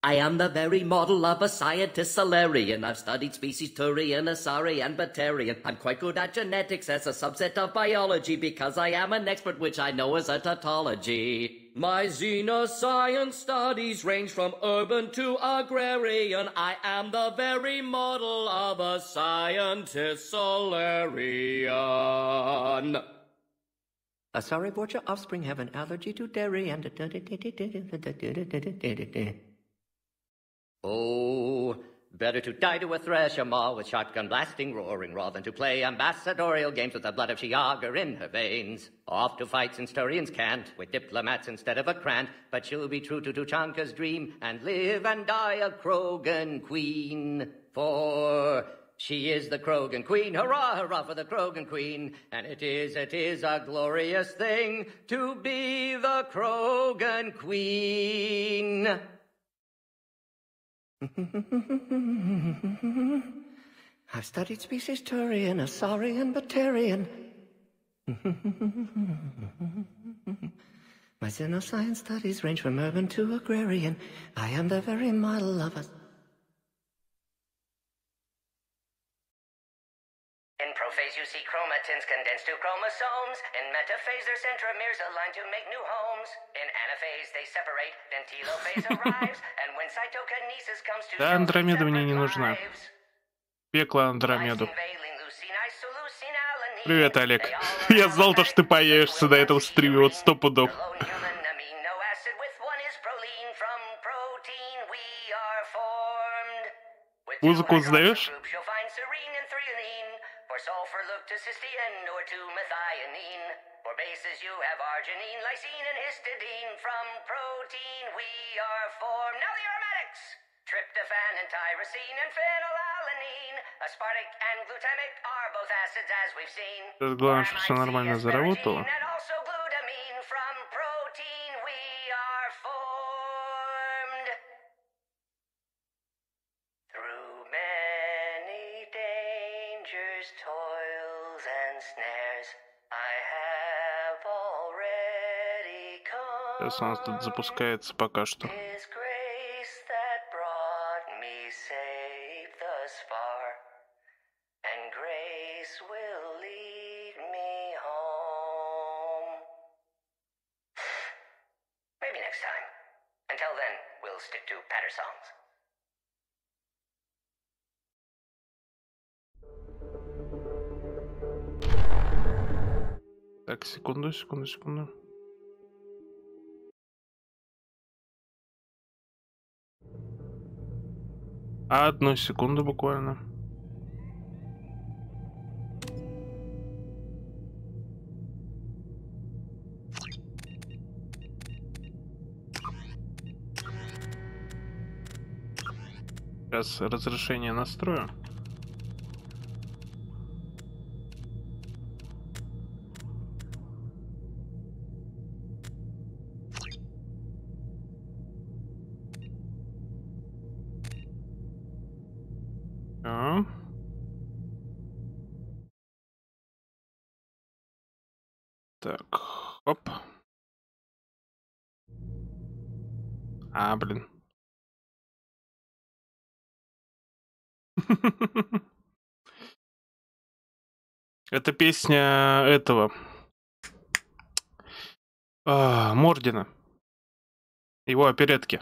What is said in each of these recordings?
I am the very model of a scientist Solarian. I've studied species Turian, Asari, and Batarian. I'm quite good at genetics as a subset of biology because I am an expert, which I know is a tautology. My xenoscience studies range from urban to agrarian. I am the very model of a scientist Solarian. Asari Borgia offspring have an allergy to dairy and... Oh, better to die to a thresher maw with shotgun blasting roaring raw than to play ambassadorial games with the blood of Shiagar in her veins. Off to fight since Turians can't, with diplomats instead of a Krant, but she'll be true to Tuchanka's dream and live and die a Krogan queen. For she is the Krogan queen, hurrah, hurrah for the Krogan queen, and it is a glorious thing to be the Krogan queen. I've studied species Turian, Asarian, Batarian. My xenoscience studies range from urban to agrarian. I am the very model of a... In prophase you see chromatins condensed to chromosomes. In metaphase their centromeres align to make new homes. In anaphase they separate, then telophase arrives. And when cytokinesis comes to... Да, Андромеда мне не нужна. Пекло Андромеду. Привет, Олег. Я знал, что ты появишься на этом стриме, вот 100 пудов. Музыку узнаешь? Tryptophan and tyrosine and phenylalanine. Aspartic and glutamic are both acids as we've seen. Сейчас главное, чтобы все нормально заработало. And also glutamine from protein we are formed. Through many dangers, toils and snares, I have already come. Сейчас у нас тут запускается пока что. Так, секунду. Одну секунду буквально. Сейчас разрешение настрою. Так, оп. Блин. Это песня этого Мордина. Его оперетки.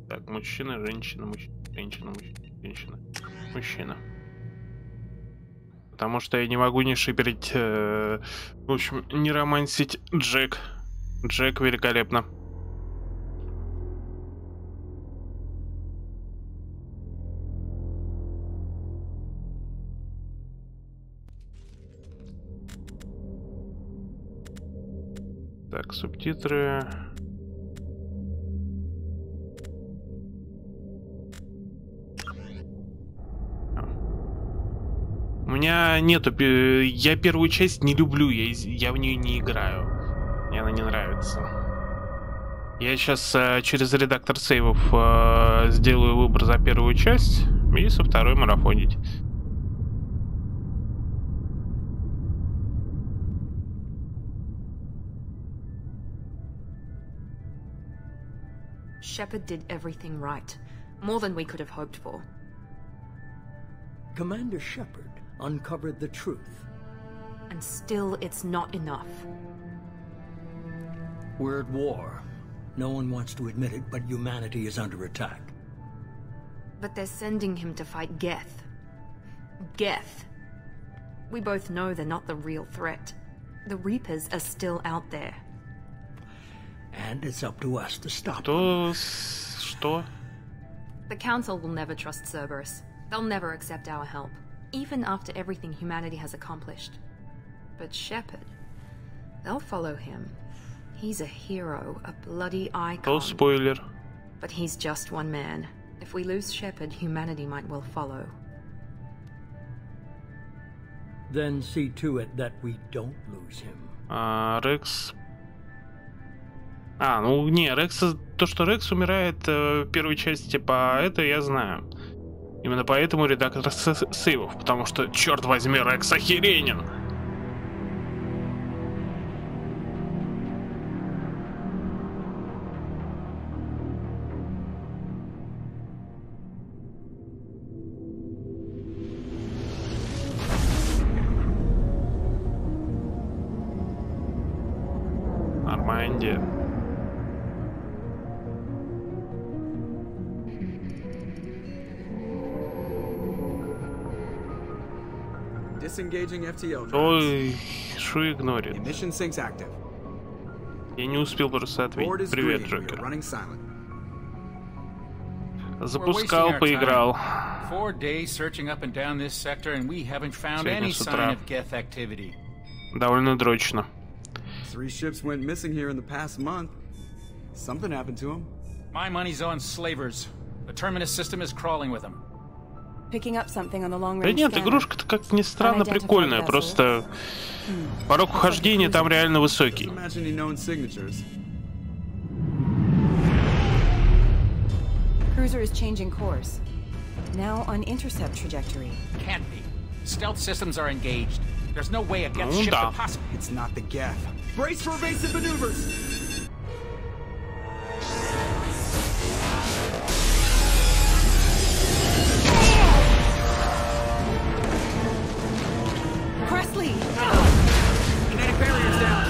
Так, мужчина, женщина, женщина, женщина, мужчина. Потому что я не могу не шиперить, в общем, не романсить Джек. Джек великолепно. Так, субтитры. меня нету... Я первую часть не люблю, я в нее не играю. Мне она не нравится. Я сейчас через редактор сейвов сделаю выбор за первую часть и со второй марафонить. Shepard did everything right. More than we could have hoped for. Commander Shepard uncovered the truth. And still, it's not enough. We're at war. No one wants to admit it, but humanity is under attack. But they're sending him to fight Geth. Geth. We both know they're not the real threat. The Reapers are still out there. And it's up to us to stop them. Что? The Council will never trust Cerberus. They'll never accept our help, even after everything humanity has accomplished. But Shepard, they'll follow him. He's a hero, a bloody icon. Oh, spoiler. But he's just one man. If we lose Shepard, humanity might well follow. Then see to it that we don't lose him. Рекс... ну не, Рекс... То, что Рекс умирает в первой части, типа, это я знаю. Именно поэтому редактор сейвов, потому что, черт возьми, Рекс охеренен. Нормально. Ой, шо игнорит? Я не успел просто ответить. Привет, Джокер. Запускал, поиграл. Сегодня с утра. Довольно дрочно. 3 ships went missing here in the past month. Something happened to them. My money's on slavers. The terminus system is crawling with them. Да нет, игрушка-то, как ни странно, прикольная. Просто порог вхождения там реально высокий. Cruiser is changing course. Now on intercept trajectory. Can't be. Stealth systems are engaged. There's no way a Geth ship could possibly... It's not the Geth. Brace for evasive maneuvers! Presley! Kinetic barriers down.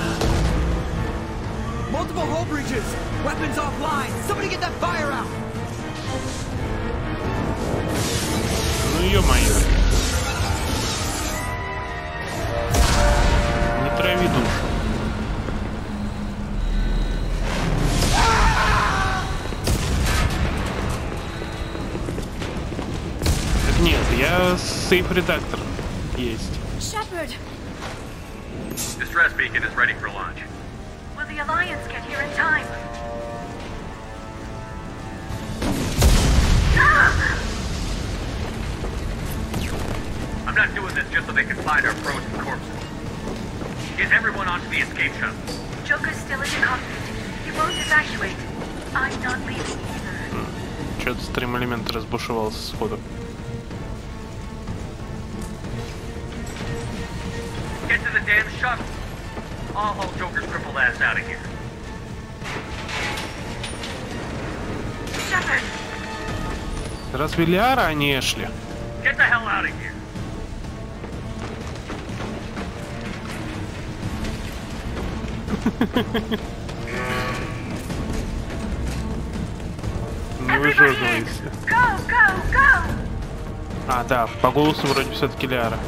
Multiple hull breaches. Weapons offline. Somebody get that fire out. Ну ё-моё. Не трави душу. Так нет, я сейф-редактор есть. Shepard! Distress beacon is ready for launch. Will the Alliance get here in time? I'm not doing this just so they can find our frozen corpses. Is everyone onto the escape shuttle? Joker's still in the cockpit. He won't evacuate. I'm not leaving either. Чё-то стрим-элемент разбушевался сходу. Get to the damn shuttle. I'll haul Joker's crippled ass out of here. Shepard! Разве Лиара, а не Эшли? Get the hell out of here. Не выжёживайся. Go, go, go! А, да, по голосу вроде все-таки Лиара.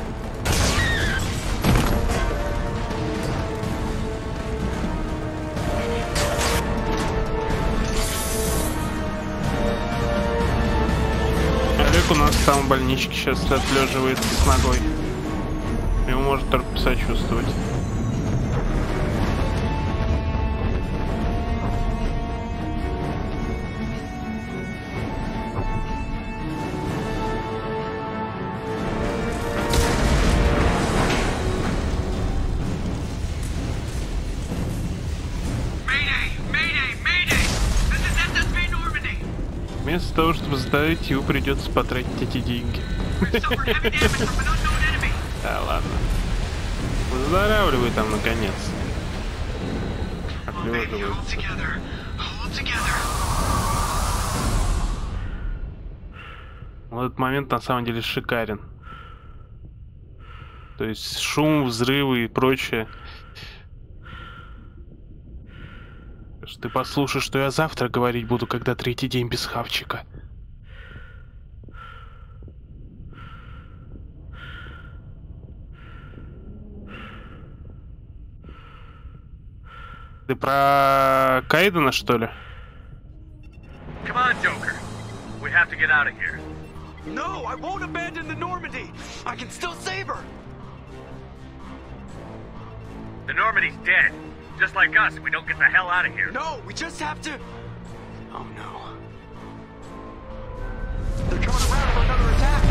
Олег у нас там в больничке сейчас отлеживается с ногой. Ему может только посочувствовать. Вместо того, чтобы заставить его, придется потратить эти деньги. Да ладно. Выздоравливай там, наконец. Отлеживайся. Вот этот момент на самом деле шикарен. То есть шум, взрывы и прочее. Ты послушай, что я завтра говорить буду, когда третий день без хавчика. Ты про Кайдена, что ли? Come on, Joker. We have to get out of here. No, I won't abandon the Normandy. I can still save her. The Normandy's dead. Just like us, we don't get the hell out of here. No, we just have to... Oh no. They're coming around for another attack.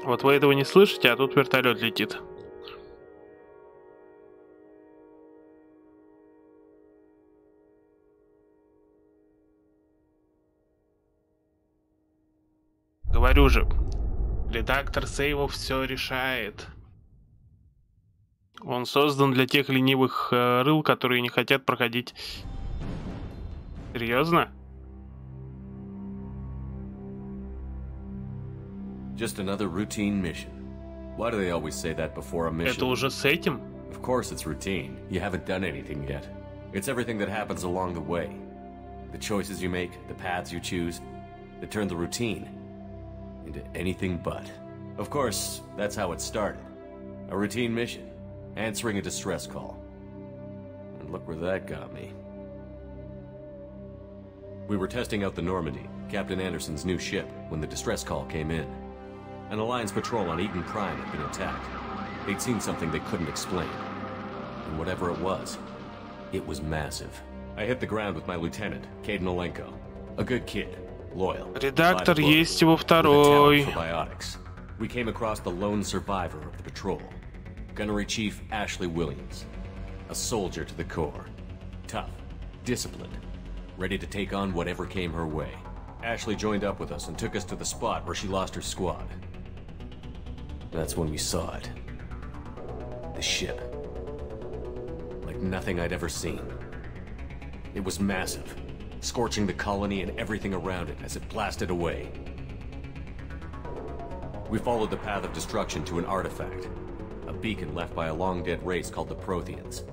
Вот вы этого не слышите, а тут вертолет летит. Говорю же, редактор сейвов все решает. Он создан для тех ленивых рыл, которые не хотят проходить. Серьезно? Just another routine mission. Why do they always say that before a mission? Это уже с этим? Of course it's routine. You haven't done anything yet. It's everything that happens along the way. The choices you make, the paths you choose, that turn the routine into anything but. Of course, that's how it started. A routine mission. Answering a distress call. And look where that got me. We were testing out the Normandy, Captain Anderson's new ship, when the distress call came in. An Alliance patrol on Eden Prime had been attacked. They'd seen something they couldn't explain. And whatever it was massive. I hit the ground with my lieutenant, Caden Olenko. A good kid, loyal. Редактор есть его второй. We came across the lone survivor of the patrol, Gunnery Chief Ashley Williams. A soldier to the core. Tough, disciplined, ready to take on whatever came her way. Ashley joined up with us and took us to the spot where she lost her squad. That's when we saw it. The ship. Like nothing I'd ever seen. It was massive, scorching the colony and everything around it as it blasted away. We followed the path of destruction to an artifact, a beacon left by a long-dead race called the Protheans.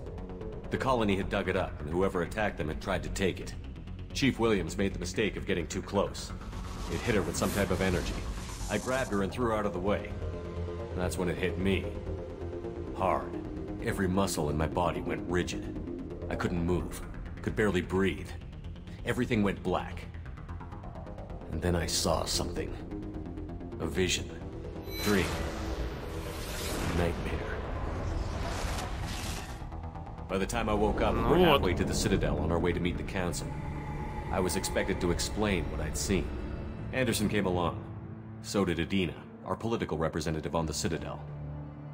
The colony had dug it up, and whoever attacked them had tried to take it. Chief Williams made the mistake of getting too close. It hit her with some type of energy. I grabbed her and threw her out of the way. That's when it hit me. Hard. Every muscle in my body went rigid. I couldn't move. Could barely breathe. Everything went black. And then I saw something. A vision. Dream. Nightmare. By the time I woke up, we were halfway to the Citadel on our way to meet the Council. I was expected to explain what I'd seen. Anderson came along. So did Adina, our political representative on the Citadel.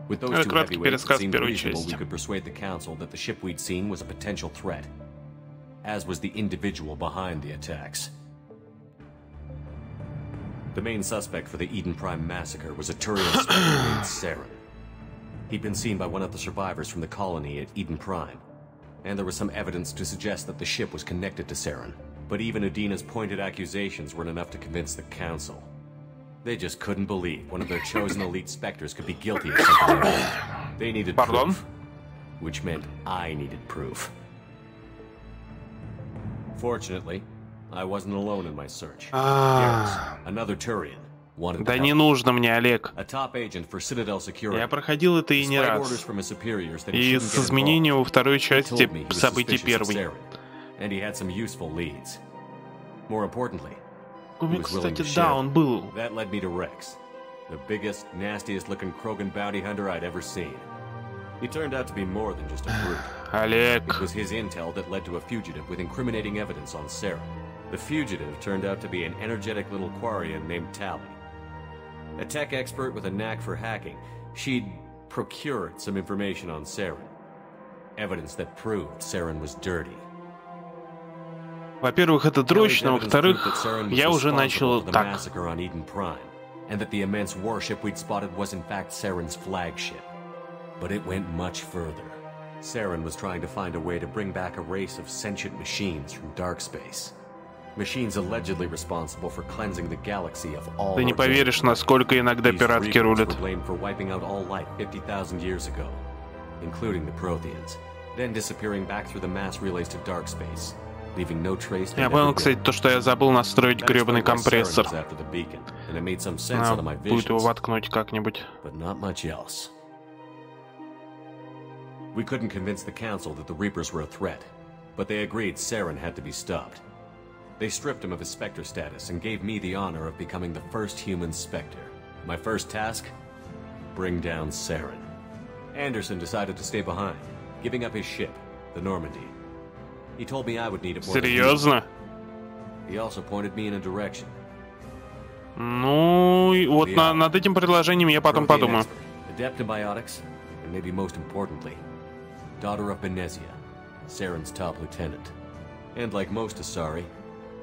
With those two heavyweights, it seemed reasonable we could persuade the Council that the ship we'd seen was a potential threat, as was the individual behind the attacks. The main suspect for the Eden Prime massacre was a Turian spectre named Saren. He'd been seen by one of the survivors from the colony at Eden Prime, and there was some evidence to suggest that the ship was connected to Saren. But even Adina's pointed accusations weren't enough to convince the Council. They just couldn't believe one of their chosen elite specters could be guilty of something else. They needed proof, which meant I needed proof. Fortunately, I wasn't alone in my search. Another Turian wanted Да не нужно мне, Олег. a top agent for Citadel Security. Я проходил это и не раз. И с изменением во второй части событий первой. And he had some useful leads. More importantly, кстати, да, он был. That led me to Rex, the biggest, nastiest looking Krogan bounty hunter I'd ever seen. He turned out to be more than just a brute. Олег. It was his intel that led to a fugitive with incriminating evidence on Saren. The fugitive turned out to be an energetic little Quarian named Tally. A tech expert with a knack for hacking, she'd procured some information on Saren. Evidence that proved Saren was dirty. Во-первых, это дрочно, во-вторых, я уже начал так. And that the immense warship we'd spotted was in fact Saren's flagship. But it went much further. Saren was trying to find a way to bring back a race of sentient machines from dark space. Machines allegedly responsible for cleansing the galaxy of all. Ты не поверишь, насколько иногда пиратки рулят. Blamed for wiping out all life 50,000 years ago, including the Protheans, then disappearing back through the mass relays to dark space. Я понял, кстати, то, что я забыл настроить гребаный компрессор. Надо будет его воткнуть как-нибудь. We couldn't convince the Council that the Reapers were a threat, but they agreed Saren had to be stopped. They stripped him of his Spectre status and gave me the honor of becoming the first human Spectre. My first task? Bring down Saren. Anderson decided to stay behind, giving up his ship, the Normandy. He told me I would need it more. Серьезно? He also pointed me in a direction. Ну, вот над этим предложением я потом подумаю. Adept in biotics, and maybe most importantly, daughter of Benezia, Saren's top lieutenant. And like most Asari,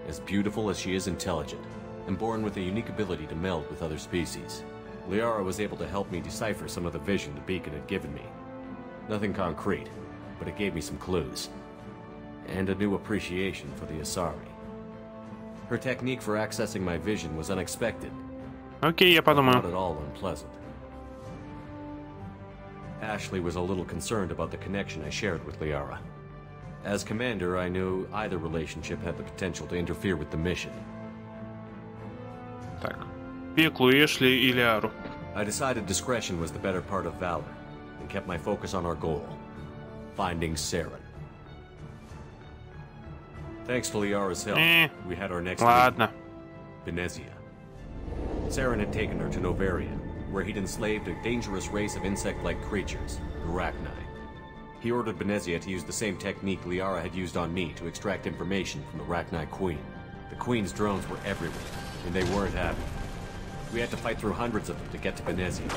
as beautiful as she is intelligent, and born with a unique ability to meld with other species. Liara was able to help me decipher some of the vision the beacon had given me. Nothing concrete, but it gave me some clues. And a new appreciation for the Asari. Her technique for accessing my vision was unexpected. Окей, я подумаю. Not at all unpleasant. Ashley was a little concerned about the connection I shared with Liara. As commander, I knew either relationship had the potential to interfere with the mission. Так, Пеклу, Эшли и Лиару. I decided discretion was the better part of valor, and kept my focus on our goal, finding Saren. Thanks to Liara's help, we had our next Ладно. meeting. Benezia. Saren had taken her to Novaria, where he'd enslaved a dangerous race of insect-like creatures, the Rachni. He ordered Benezia to use the same technique Liara had used on me to extract information from the Rachni Queen. The Queen's drones were everywhere, and they weren't happy. We had to fight through hundreds of them to get to Benezia.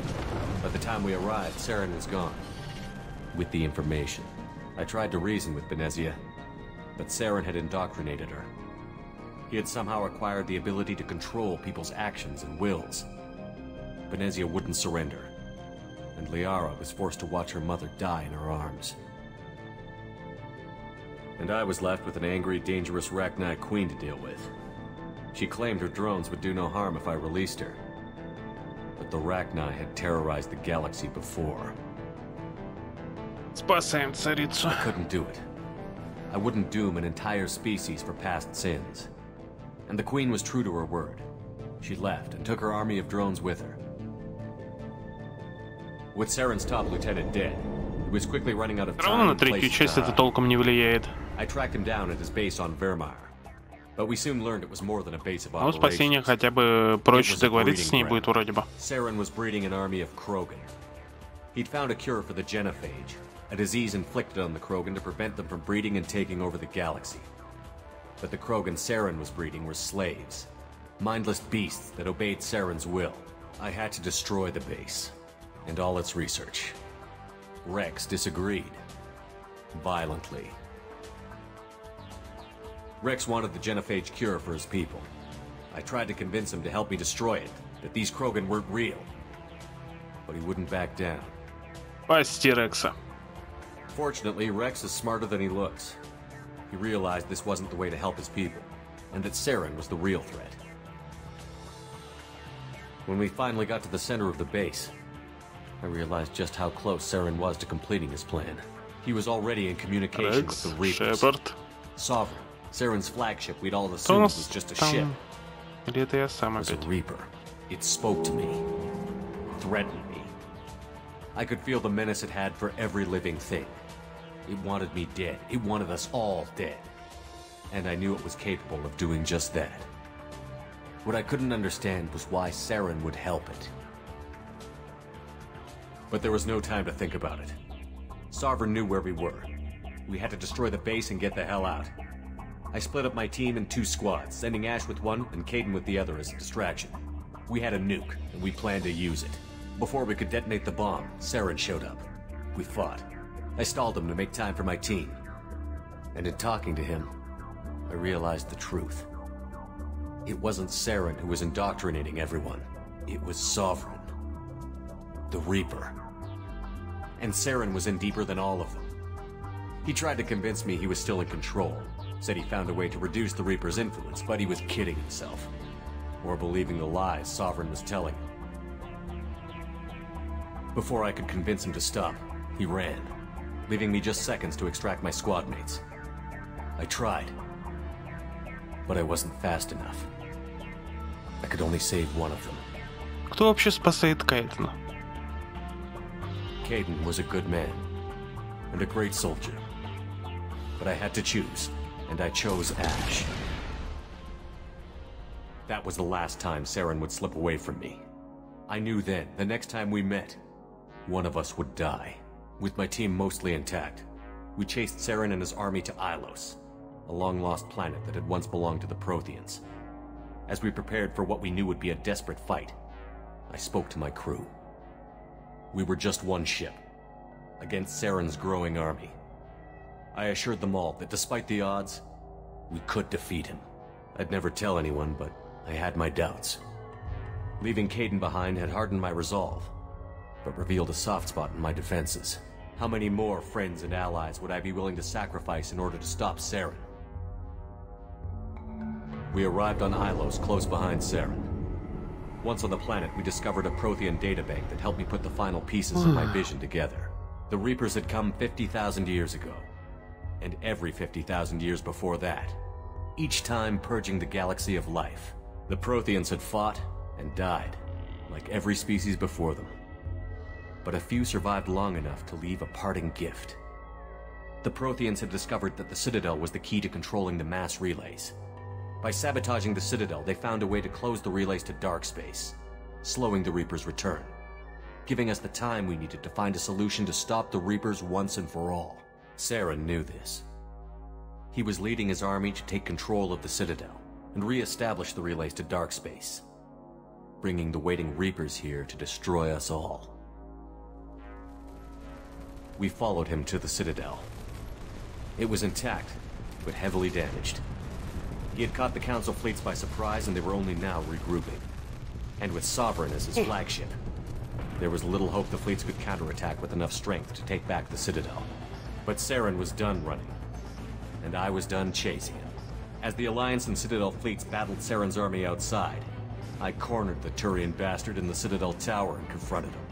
By the time we arrived, Saren was gone. With the information, I tried to reason with Benezia, but Saren had indoctrinated her. He had somehow acquired the ability to control people's actions and wills. Benezia wouldn't surrender, and Liara was forced to watch her mother die in her arms. And I was left with an angry, dangerous Rachni Queen to deal with. She claimed her drones would do no harm if I released her. But the Rachni had terrorized the galaxy before. Спасаем царицу. I couldn't do it. I wouldn't doom an entire species for past sins. And the Queen was true to her word. She left and took her army of drones with her. With Saren's top lieutenant dead, he was quickly running out of time. На третью часть это толком не влияет. I tracked him down at his base on Vermeer. But we soon learned it was more than a base of operations. Ну, спасение хотя бы проще договориться с ней будет вроде бы. Saren was breeding an army of Krogan. He'd found a cure for the genophage, a disease inflicted on the Krogan to prevent them from breeding and taking over the galaxy. But the Krogan Saren was breeding were slaves, mindless beasts that obeyed Saren's will. I had to destroy the base and all its research. Rex disagreed. Violently. Rex wanted the genophage cure for his people. I tried to convince him to help me destroy it, that these Krogan weren't real. But he wouldn't back down. Пасти Рекса. Fortunately, Rex is smarter than he looks. He realized this wasn't the way to help his people, and that Saren was the real threat. When we finally got to the center of the base, I realized just how close Saren was to completing his plan. He was already in communication with the Reapers. Шепард. Sovereign, Saren's flagship we'd all assumed was just a ship. Или это я сам It was a опять? Reaper. It spoke to me. Threatened me. I could feel the menace it had for every living thing. It wanted me dead. It wanted us all dead. And I knew it was capable of doing just that. What I couldn't understand was why Saren would help it. But there was no time to think about it. Sovereign knew where we were. We had to destroy the base and get the hell out. I split up my team in 2 squads, sending Ash with one and Caden with the other as a distraction. We had a nuke, and we planned to use it. Before we could detonate the bomb, Saren showed up. We fought. I stalled him to make time for my team. And in talking to him, I realized the truth. It wasn't Saren who was indoctrinating everyone. It was Sovereign. The Reaper. And Saren was in deeper than all of them. He tried to convince me he was still in control. Said he found a way to reduce the Reaper's influence, but he was kidding himself. Or believing the lies Sovereign was telling him. Before I could convince him to stop, he ran, leaving me just seconds to extract my squad mates. I tried, but I wasn't fast enough. I could only save one of them. Кто вообще спасает Кайтона? Caden was a good man, and a great soldier. But I had to choose, and I chose Ash. That was the last time Saren would slip away from me. I knew then, the next time we met, one of us would die. With my team mostly intact, we chased Saren and his army to Ilos, a long-lost planet that had once belonged to the Protheans. As we prepared for what we knew would be a desperate fight, I spoke to my crew. We were just one ship, against Saren's growing army. I assured them all that despite the odds, we could defeat him. I'd never tell anyone, but I had my doubts. Leaving Caden behind had hardened my resolve, but revealed a soft spot in my defenses. How many more friends and allies would I be willing to sacrifice in order to stop Saren? We arrived on Ilos, close behind Saren. Once on the planet, we discovered a Prothean databank that helped me put the final pieces of my vision together. The Reapers had come 50,000 years ago, and every 50,000 years before that, each time purging the galaxy of life. The Protheans had fought and died, like every species before them. But a few survived long enough to leave a parting gift. The Protheans had discovered that the Citadel was the key to controlling the mass relays. By sabotaging the Citadel, they found a way to close the relays to dark space, slowing the Reapers' return, giving us the time we needed to find a solution to stop the Reapers once and for all. Saren knew this. He was leading his army to take control of the Citadel and re-establish the relays to dark space, bringing the waiting Reapers here to destroy us all. We followed him to the Citadel. It was intact, but heavily damaged. He had caught the Council fleets by surprise, and they were only now regrouping. And with Sovereign as his flagship, there was little hope the fleets could counterattack with enough strength to take back the Citadel. But Saren was done running, and I was done chasing him. As the Alliance and Citadel fleets battled Saren's army outside, I cornered the Turian bastard in the Citadel tower and confronted him.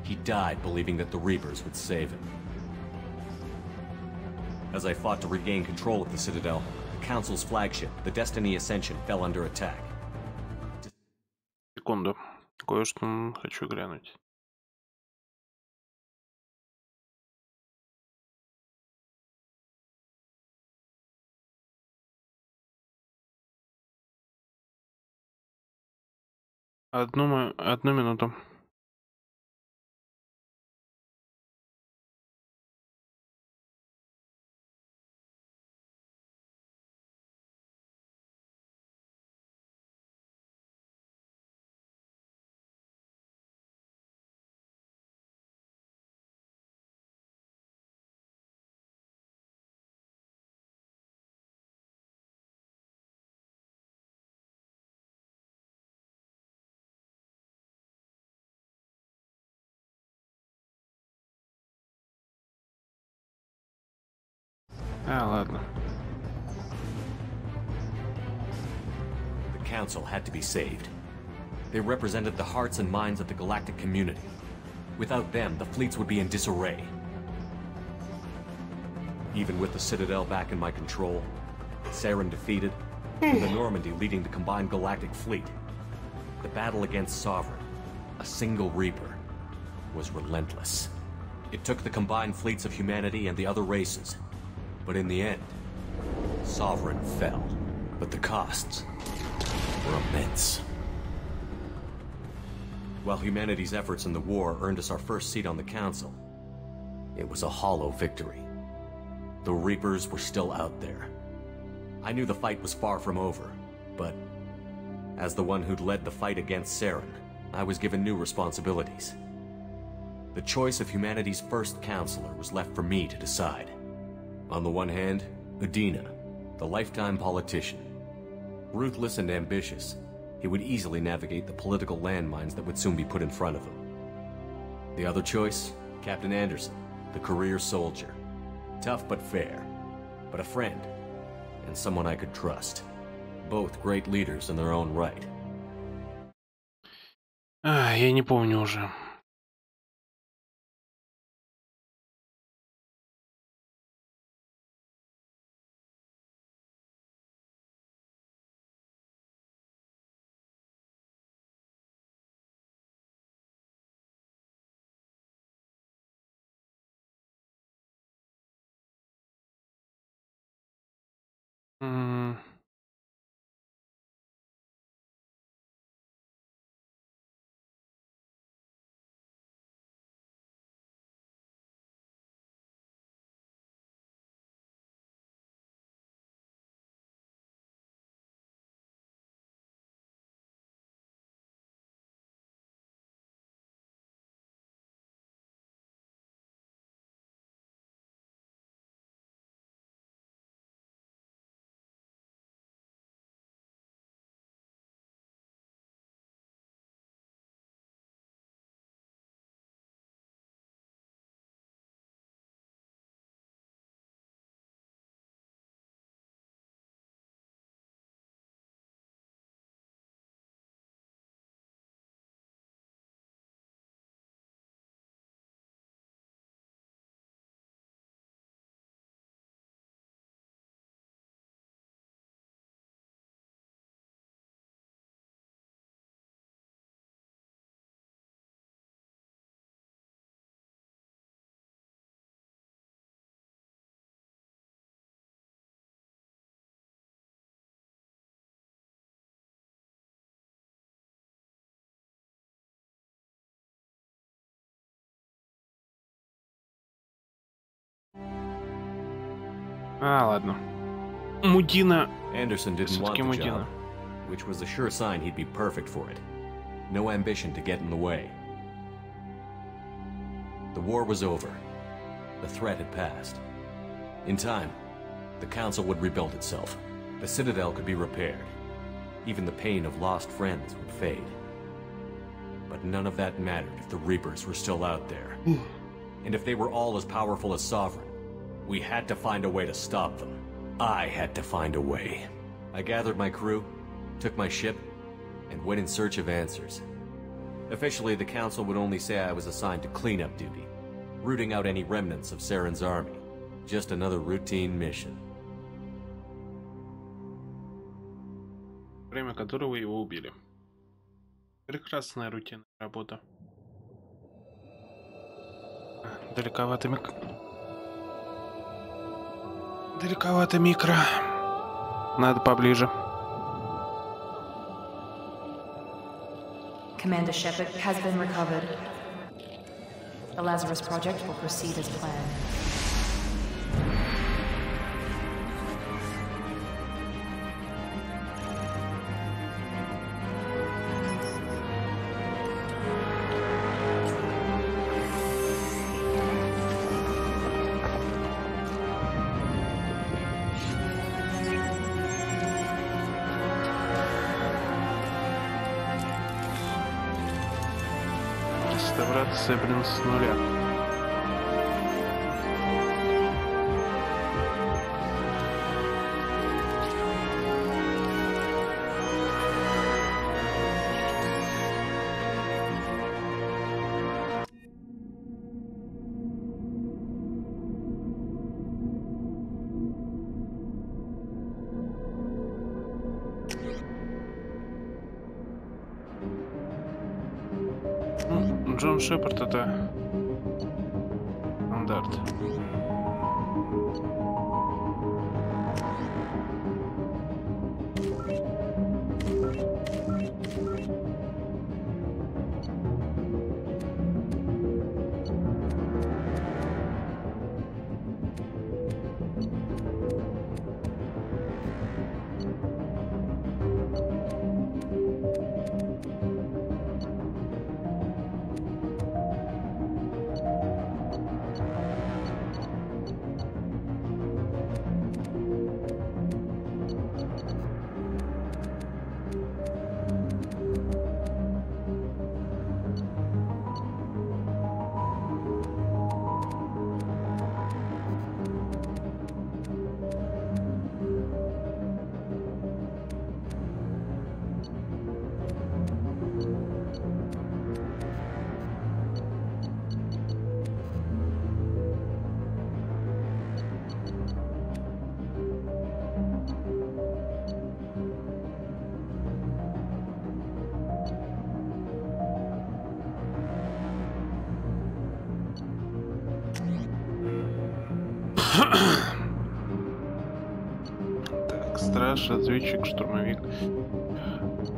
He died believing that the Reapers would save him. As I fought to regain control of the Citadel, the Council's flagship, the Destiny Ascension, fell under attack. Секунду. Кое-что хочу глянуть. Одну минуту. Ладно. The Council had to be saved. They represented the hearts and minds of the galactic community. Without them, the fleets would be in disarray. Even with the Citadel back in my control, Saren defeated, and the Normandy leading the combined galactic fleet, the battle against Sovereign, a single Reaper, was relentless. It took the combined fleets of humanity and the other races, but in the end, Sovereign fell. But the costs were immense. While humanity's efforts in the war earned us our first seat on the Council, it was a hollow victory. The Reapers were still out there. I knew the fight was far from over, but as the one who'd led the fight against Saren, I was given new responsibilities. The choice of humanity's first counselor was left for me to decide. On the one hand, Udina, the lifetime politician. Ruthless and ambitious, he would easily navigate the political landmines that would soon be put in front of him. The other choice, Captain Anderson, the career soldier. Tough but fair, but a friend, and someone I could trust. Both great leaders in their own right. Я не помню уже. Ладно. Мудина. Anderson didn't want the job, which was a sure sign he'd be perfect for it. No ambition to get in the way. The war was over. The threat had passed. In time, the Council would rebuild itself. The Citadel could be repaired. Even the pain of lost friends would fade. But none of that mattered if the Reapers were still out there. And if they were all as powerful as Sovereign, we had to find a way to stop them. I had to find a way. I gathered my crew, took my ship, and went in search of answers. Officially, the Council would only say I was assigned to cleanup duty, rooting out any remnants of Saren's army. Just another routine mission. Время которого его убили. Прекрасная рутинная работа. Далековато микро. Надо поближе. Commander Shepard has been recovered. The Lazarus Project will proceed as planned. Реставрация, блин, с нуля. Джон Шепард это стандарт. Так, страж, разведчик, штурмовик,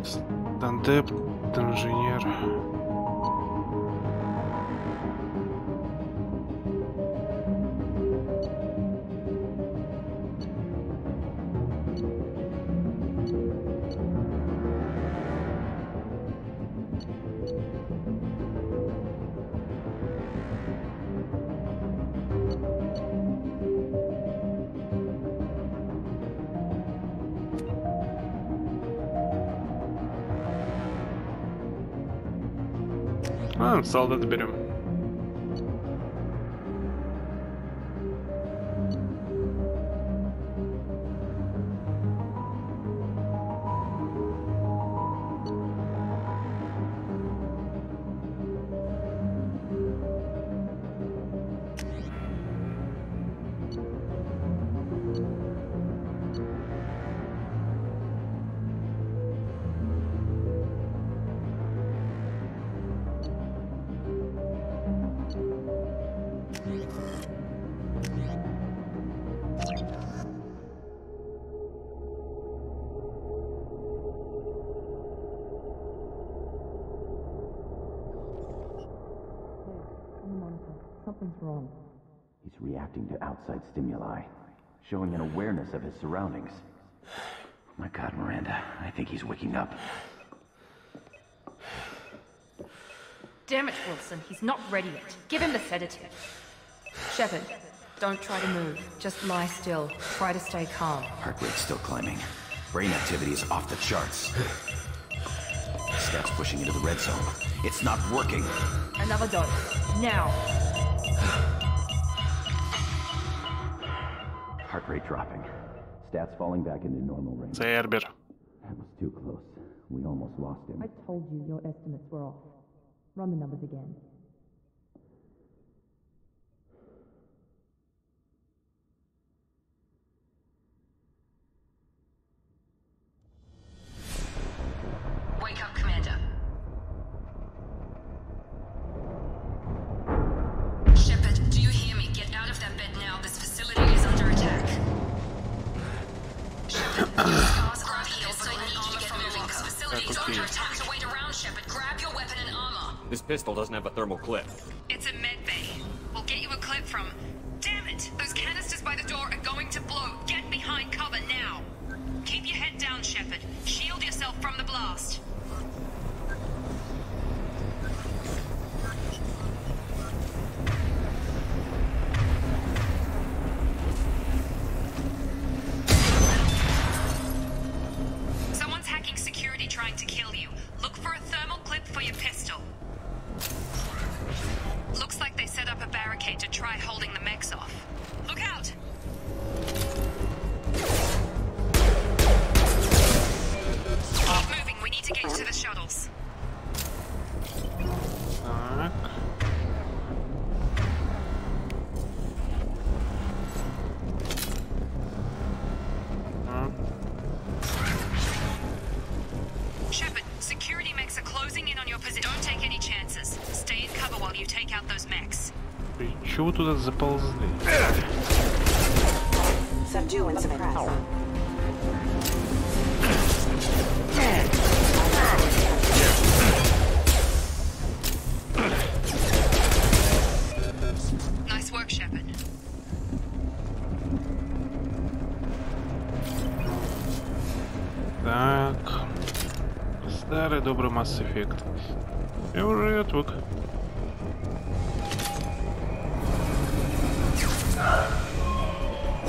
стандеп, инженер. Солдат берем. Something's wrong. He's reacting to outside stimuli, showing an awareness of his surroundings. Oh my God, Miranda, I think he's waking up. Damn it, Wilson, he's not ready yet. Give him the sedative. Shepard, don't try to move. Just lie still. Try to stay calm. Heart rate's still climbing. Brain activity is off the charts. Stats pushing into the red zone. It's not working. Another dose. Now. Heart rate dropping. Stats falling back into normal range. Cerber. That was too close. We almost lost him. I told you your estimates were off. Run the numbers again. Wake up, Commander. Shepard, do you hear me? Get out of that bed now. This facility is under attack. Shepard, use cars grab heels and armor from your locker. This facility is under attack, so wait around, Shepard. Grab your weapon and armor. This pistol doesn't have a thermal clip. It's a med bay. We'll get you a clip from... Damn it! Those canisters by the door are going to blow. Get behind cover now. Keep your head down, Shepard. Shield yourself from the blast. Someone's hacking security trying to kill you. Look for a thermal clip for your pistol. Looks like they set up a barricade to try holding the mechs off. Look out! Keep moving, we need to get to the shuttles. Shepard, security mechs are closing in on your position. Don't take any chances. Stay in while you take out those mechs. Чего вы туда заползли? Subdue and suppress. Nice work, Shepard. Так. Старый добрый Mass Effect. Я уже отвык.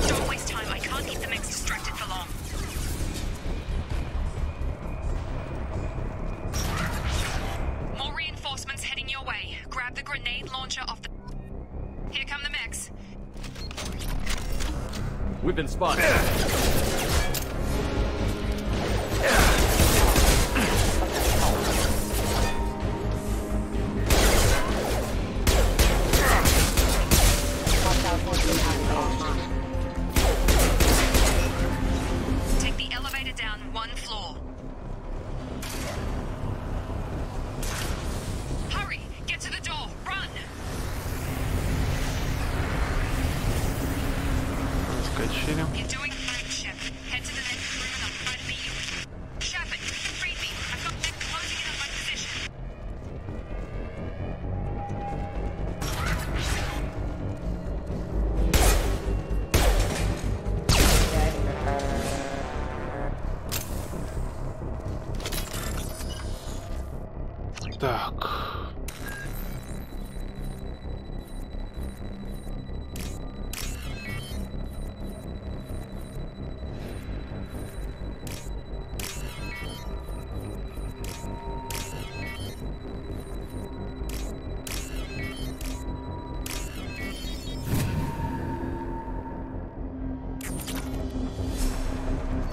Don't waste time. I can't keep the mechs distracted for long. More reinforcements heading your way. Grab the grenade launcher off the... Here come the mechs. We've been spotted. Take the elevator down one floor. Hurry! Get to the door! Run! Скачали. You're doing great, Shepard. Head to the next room and I'll try to meet you. Shepard, read me. I've got mechs closing in on my position. Так.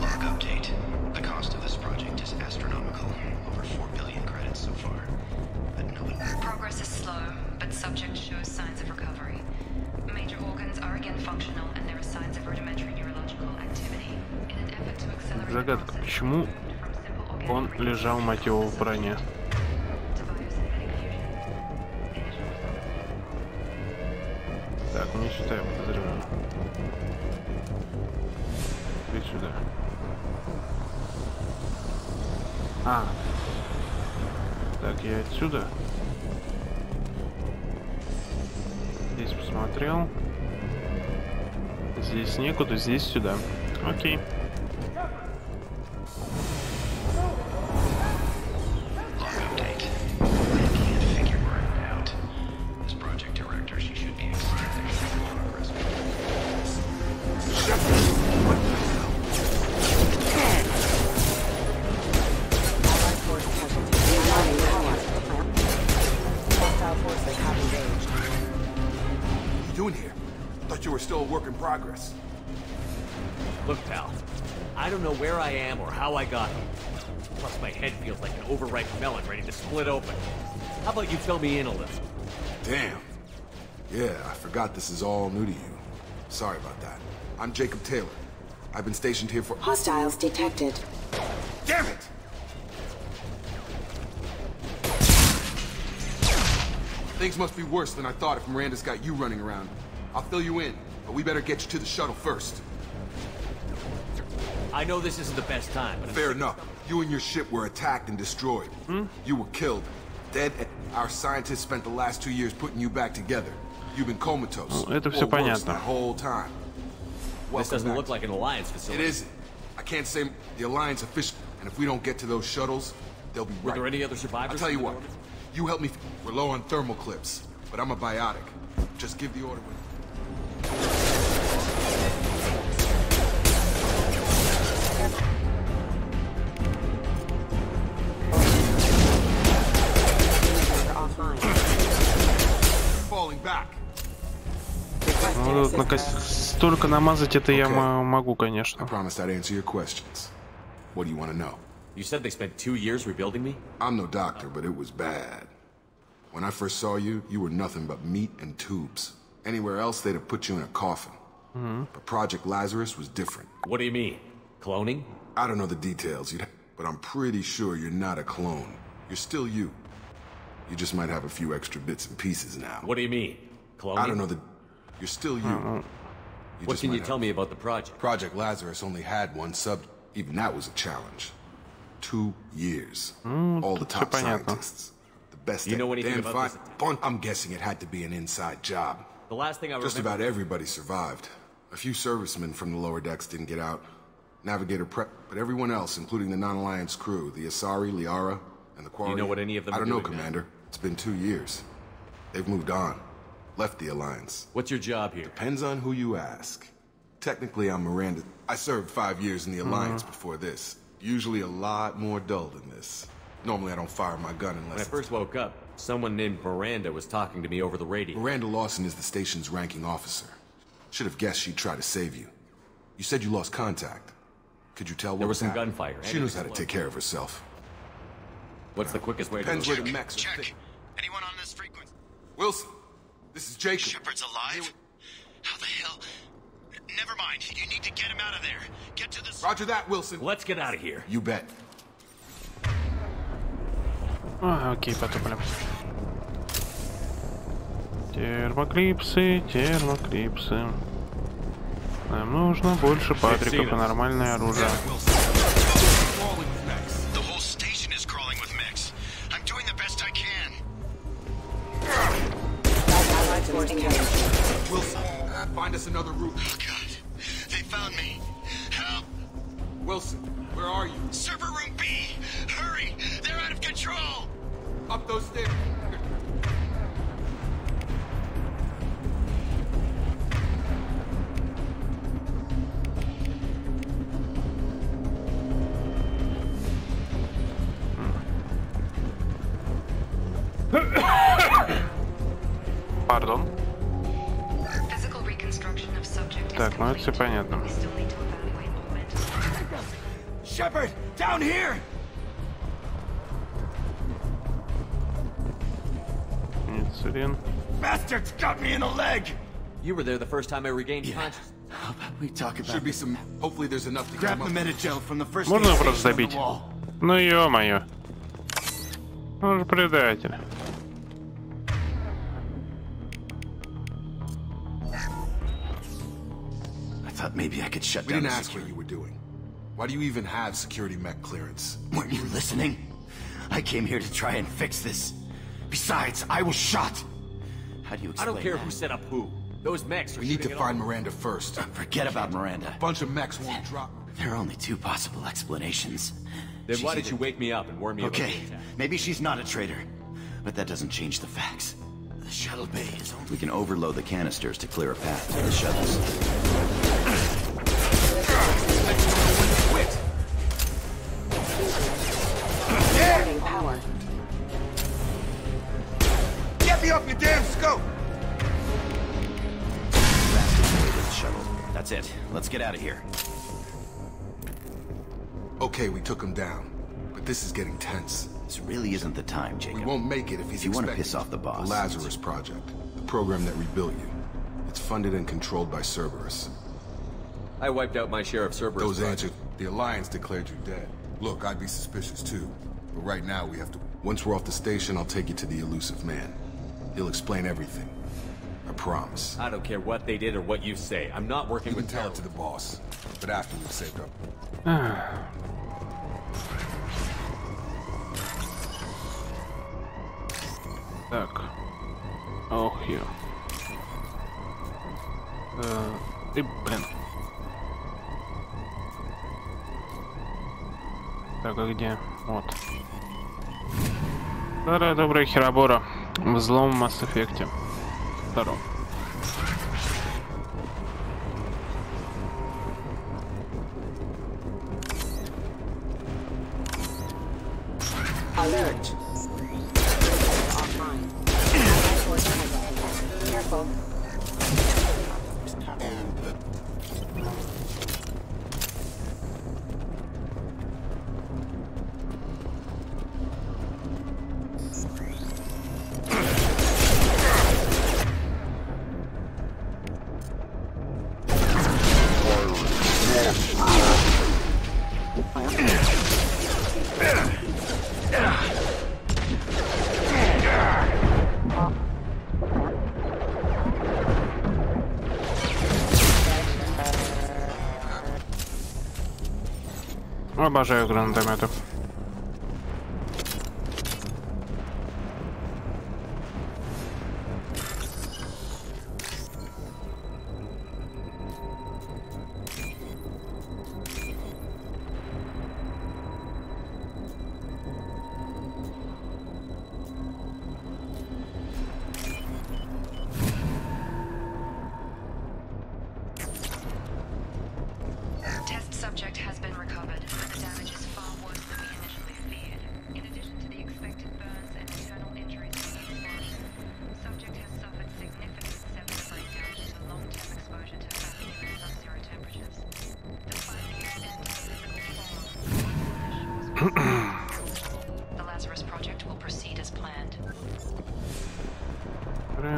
Log update. The cost of this project is astronomical. Over 4 billion credits so far. But no one... Progress is slow, but subject shows signs of recovery. Major organs are again functional, and there are signs of rudimentary neurological activity. In an effort to accelerate Загадка, почему он лежал, мать его, в броне? Так, не считаю, подозреваю. Иди сюда. А. Так, я отсюда. Здесь посмотрел. Здесь некуда, здесь сюда. Окей. Progress. Look, pal, I don't know where I am or how I got here. Plus, my head feels like an overripe melon ready to split open. How about you fill me in a little? Damn. Yeah, I forgot this is all new to you. Sorry about that. I'm Jacob Taylor. I've been stationed here for... Hostiles detected. Damn it! Things must be worse than I thought if Miranda's got you running around. I'll fill you in. But we better get you to the shuttle first. I know this isn't the best time, but... Fair enough. You and your ship were attacked and destroyed. You were killed. Dead. Our scientists spent the last 2 years putting you back together. You've been comatose. Это все понятно. The whole time. This doesn't look like an Alliance facility. It isn't. I can't say the Alliance official. And if we don't get to those shuttles, they'll be right. Were there any other survivors? I'll tell you what. You help me. We're low on thermal clips, but I'm a biotic. Just give the order when... Ну, столько намазать это я могу, конечно. You said they spent 2 years rebuilding me? I'm no doctor, but it was bad. When I first saw you, you were nothing but meat and tubes. Anywhere else, they'd have put you in a coffin. But Project Lazarus was different. What do you mean? Cloning? I don't know the details, but I'm pretty sure you're not a clone. You're still you. You just might have a few extra bits and pieces now. What do you mean? Cloning? I don't know you're still you. What can you tell me about the project? Project Lazarus only had one even that was a challenge. 2 years. All the top scientists. The best. You know anything about this? I'm guessing it had to be an inside job. The last thing I remember... Just about everybody survived. A few servicemen from the lower decks didn't get out. Navigator prep, but everyone else, including the non-alliance crew, the Asari, Liara, and the Quarry. You know what any of them I don't know, doing Commander. now? It's been 2 years. They've moved on. Left the Alliance. What's your job here? Depends on who you ask. Technically, I'm Miranda. I served 5 years in the Alliance before this. Usually a lot more dull than this. Normally, I don't fire my gun unless... When I first woke up, someone named Miranda was talking to me over the radio. Miranda Lawson is the station's ranking officer. Should have guessed she'd try to save you. You said you lost contact. Could you tell what there was some happening? gunfire? She knows how to take care of herself. What's the quickest way to... Depends where the mechs are. Check. Anyone on this frequency? Wilson, this is Jacob. Shepard's alive? How the hell? Never mind. You need to get him out of there. Get to the... Roger that, Wilson. Let's get out of here. You bet. Окей, потопали. Термоклипсы, термоклипсы. Нам нужно больше патриков и нормальное оружие. The whole station is crawling with mechs. I'm doing the best I can. Wilson, find us another route. Oh God, they found me. Help! Wilson, where are you? Server room B. Hurry! They're out of control. Up those stairs. Пардон. Physical reconstruction of subject. Так, ну это все понятно. We still need to evaluate momentum. Shepard, down here! Инсулин. Bastards got me in the leg! You were there the first time I regained consciousness. How about we talk about Should be some... Hopefully there's enough to grab come the up. Metagel from the first Можно aid просто station on the забить? wall. Ну ё-моё. Он же предатель. I thought maybe I could shut We down didn't the ask what security. you were doing. Why do you even have security mech clearance? Weren't you listening? I came here to try and fix this. Besides, I was shot. How do you explain I don't care that? who set up who. Those mechs are We need to shooting find at all. Miranda first. Forget about Miranda. A bunch of mechs won't drop. There are only two possible explanations. Then She's why did either- you wake me up and warn me about the Okay, attack? maybe she's not a traitor, but that doesn't change the facts. The shuttle bay is only... We can overload the canisters to clear a path to the shuttles. Quit! Power. Get me off your damn scope! The shuttle. That's it. Let's get out of here. Okay, we took him down. But this is getting tense. This really isn't the time, Jacob. We won't make it if he's If you want to expecting piss off the boss. The Lazarus Project. The program that rebuilt you. It's funded and controlled by Cerberus. I wiped out my share of Cerberus. Those projects. answers, the Alliance declared you dead. Look, I'd be suspicious too. But right now we have to... Once we're off the station, I'll take you to the elusive man. He'll explain everything. I promise. I don't care what they did or what you say. I'm not working You can with tell it to the boss. But after we've saved up. Так. Ох, ё. Ты, блин. Так, а где? Вот. Старая добрая херобора. Взлом в Mass Effect. Втором. Alert. Offline. Careful. Обожаю гранатометы.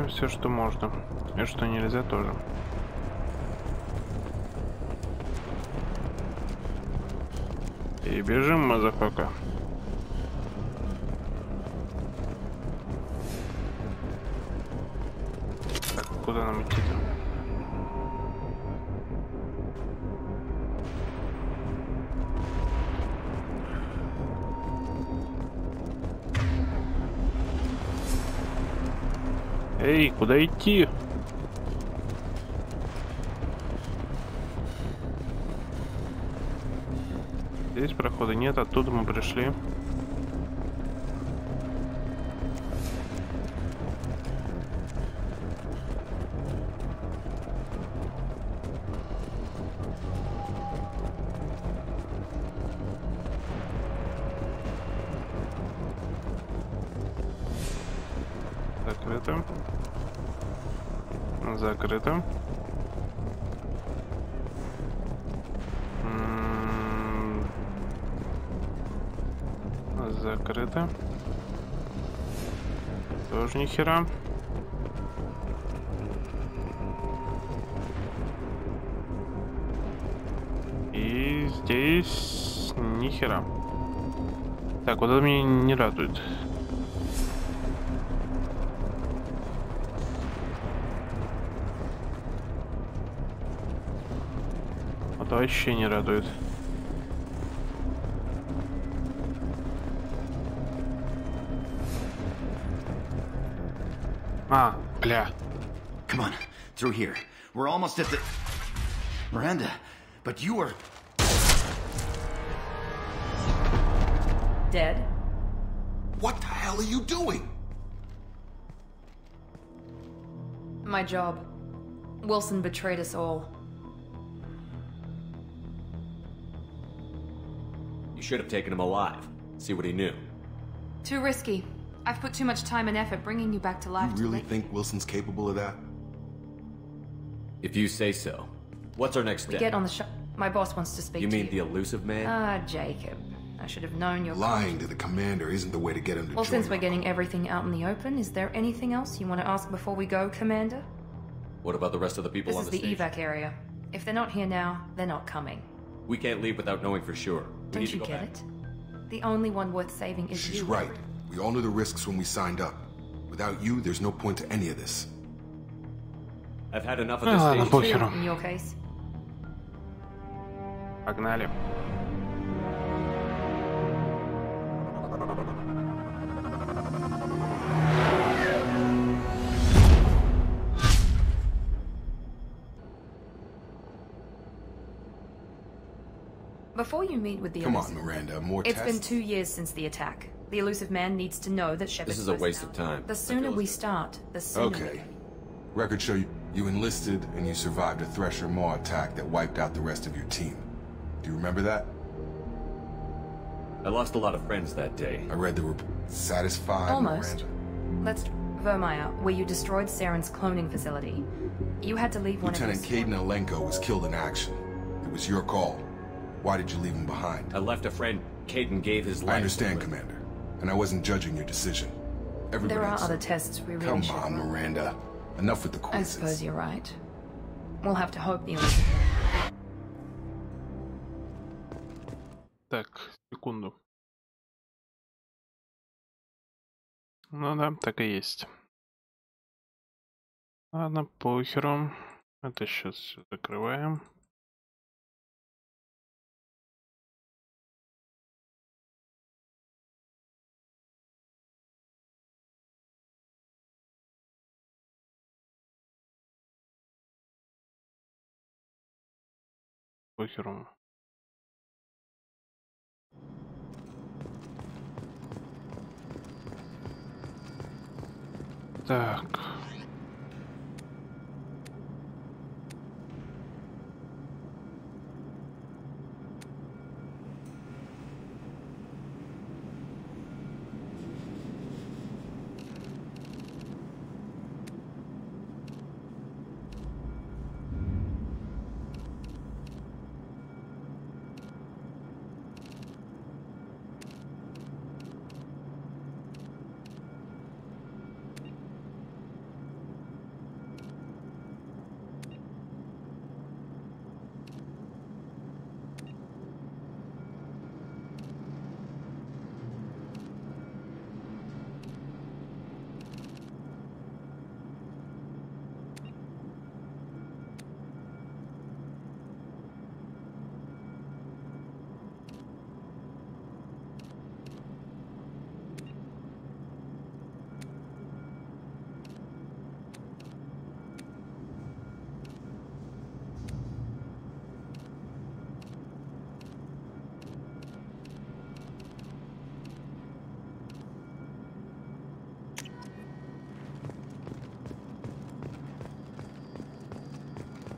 Все, что можно, и что нельзя тоже. И бежим, мазафака. Так, куда нам идти-то? Эй, куда идти? Здесь прохода нет, оттуда мы пришли. Закрыто. Закрыто. Закрыто. Тоже ни хера. И здесь ни хера. Так, вот это меня не радует. Вот вообще не радует. А, бля. Come on, through here. We're almost at the... Miranda, but you are... Dead? What the hell are you doing? My job. Wilson betrayed us all. You should have taken him alive. See what he knew. Too risky. I've put too much time and effort bringing you back to life. You really think Wilson's capable of that? If you say so. What's our next step? We get on the shop. My boss wants to speak to you. You mean the elusive man? Ah, Jacob. I should have known your... Lying to the commander isn't the way to get him to Well, join since we're getting everything out in the open, is there anything else you want to ask before we go, Commander? What about the rest of the people on the station? This is the evac area. If they're not here now, they're not coming. We can't leave without knowing for sure. Don't you get it? The only one worth saving is you. She's right. We all knew the risks when we signed up. Without you, there's no point to any of this. I've had enough of this station. In your case. Погнали. Before you meet with the Come on, Miranda, more tests? It's been 2 years since the attack. The elusive man needs to know that Shepard's... This is a waste of time. The sooner we start, the sooner... Okay. Records show you enlisted and you survived a Thresher Maw attack that wiped out the rest of your team. Do you remember that? I lost a lot of friends that day. I read the report. Satisfied, Almost. Miranda? Let's... Vermeer, where you destroyed Saren's cloning facility. You had to leave one Lieutenant of your... Caden Alenko was killed in action. It was your call. Why did you leave him behind? I left a friend. Caden gave his life. I understand, Commander. And I wasn't judging your decision. Everybody There are other tests we really should... Come on, Miranda. Enough with the quizzes. I suppose you're right. We'll have to hope the... Так, секунду. Ну да, так и есть. Ладно, похеру. Это сейчас все закрываем. похеру. Так.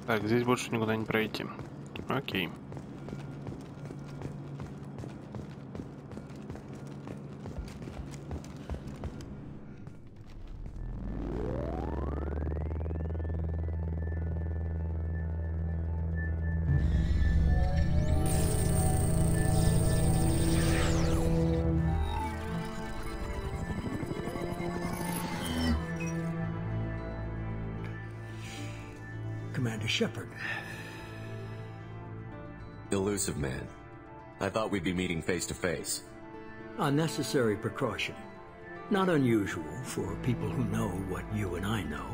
Так, здесь больше никуда не пройти. Окей. Commander Shepard. Elusive man. I thought we'd be meeting face to face. Unnecessary precaution. Not unusual for people who know what you and I know.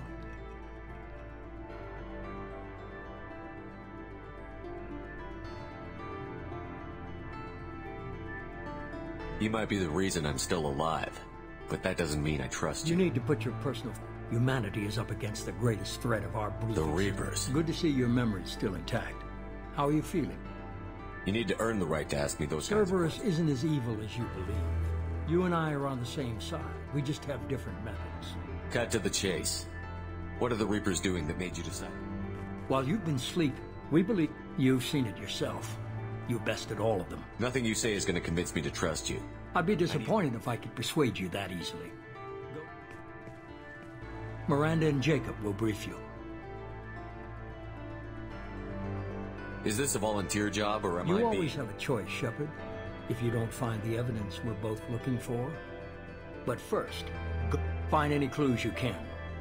You might be the reason I'm still alive, but that doesn't mean I trust you. You need to put your personal... Humanity is up against the greatest threat of our breed. The Reapers. Good to see your memory's still intact. How are you feeling? You need to earn the right to ask me those kinds of Cerberus questions. isn't as evil as you believe. You and I are on the same side. We just have different methods. Cut to the chase. What are the Reapers doing that made you decide? While you've been sleeping, we believe you've seen it yourself. You bested all of them. Nothing you say is going to convince me to trust you. I'd be disappointed if I could persuade you that easily. Miranda and Jacob will brief you. Is this a volunteer job, or am I You being... always have a choice, Shepard, if you don't find the evidence we're both looking for. But first, go find any clues you can.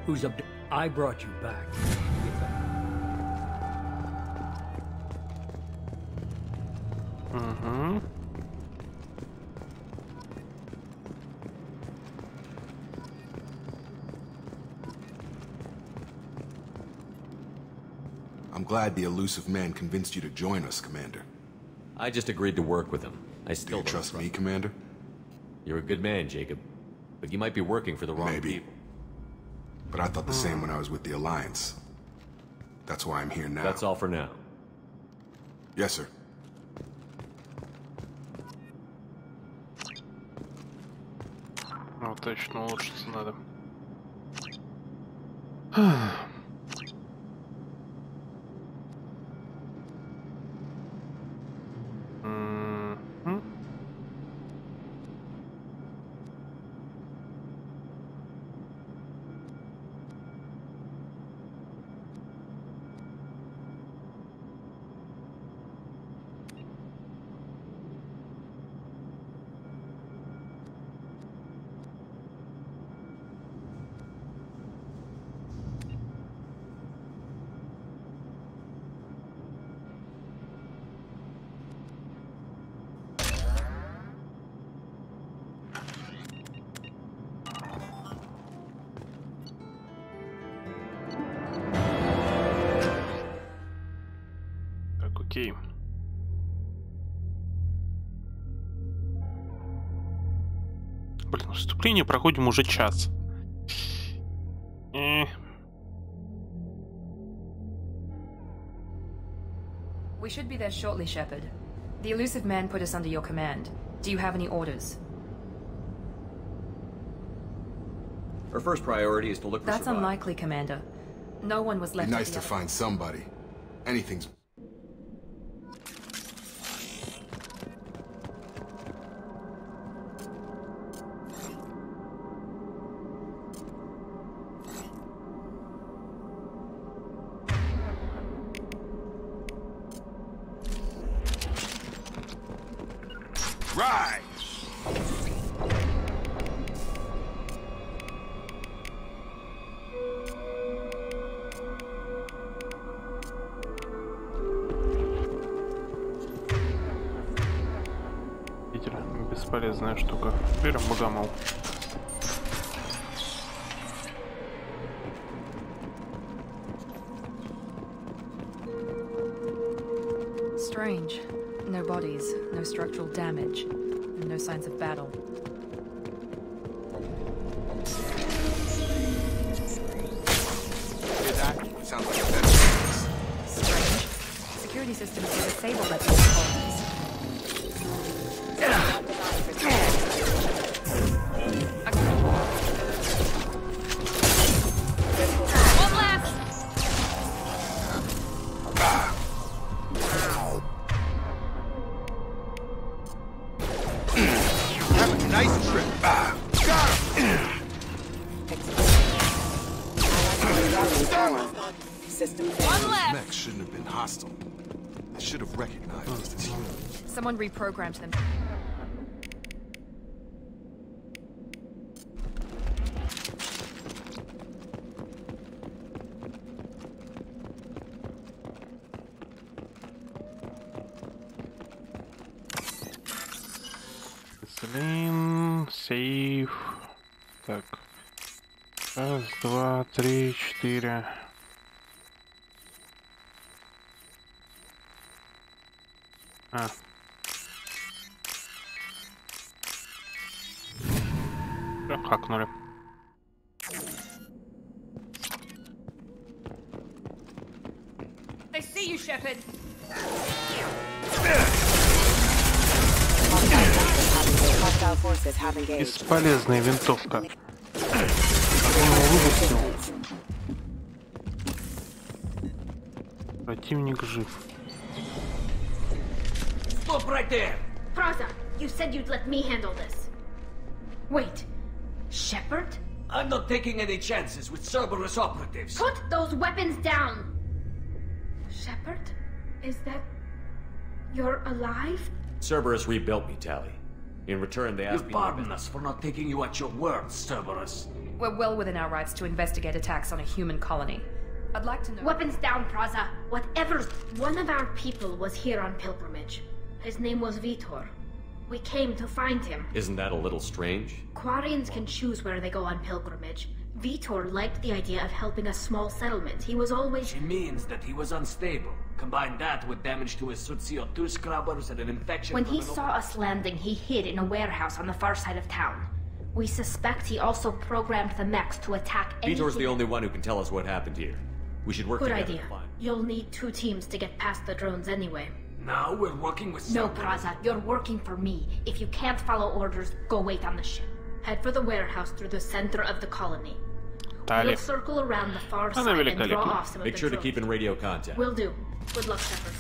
Who's up to... I brought you back. Get back. Mm-hmm. I'm glad the elusive man convinced you to join us, Commander. I just agreed to work with him. I Do still you don't trust me, Commander? You're a good man, Jacob. But you might be working for the wrong Maybe. people. But I thought the same when I was with the Alliance. That's why I'm here now. That's all for now. Yes, sir. Ну, точно улучшиться надо. Окей. Блин, вступление проходим уже час. We We should be there shortly, Shepard. The elusive man put us under your command. Do you have any orders? Our first priority is to look for That's unlikely, Commander. No one was left. Be nice to find somebody. Anything's... Right! Бесполезная штука. Берем богомол. Strange. No bodies, no structural damage, and no signs of battle. Hear that? Sounds like a better place. Strange. Security systems were disabled at these colonies. One left! Have a nice trip. Got him! One left! Mechs shouldn't have been hostile. I should have recognized us as human. Someone reprogrammed them. Сейф. Так. Раз, два, три, четыре. Хакнули. They see you, Shepard. Бесполезная винтовка. Выпустил. Противник жив. Stop right there! Praza, you said you'd let me handle this. Wait, Shepard? I'm not taking any chances with Cerberus operatives. Put those weapons down! Shepard? Is that... You're alive? Cerberus rebuilt me, Tally. In return, they asked me... You pardon us for not taking you at your word, Cerberus. We're well within our rights to investigate attacks on a human colony. I'd like to know... Weapons down, Praza. Whatever... One of our people was here on pilgrimage. His name was Vitor. We came to find him. Isn't that a little strange? Quarians can choose where they go on pilgrimage. Vitor liked the idea of helping a small settlement. He was always... She means that he was unstable. Combine that with damage to his CO2 scrubbers and an infection... When he saw us landing, he hid in a warehouse on the far side of town. We suspect he also programmed the mechs to attack any... Vitor's the only one who can tell us what happened here. We should work Good together idea. to find... You'll need 2 teams to get past the drones anyway. Now we're working with... No, Praza. You're working for me. If you can't follow orders, go wait on the ship. Head for the warehouse through the center of the colony. We'll circle around the far side and draw off some of the Make sure to drones. keep in radio contact. Will do. Good luck, Shepard.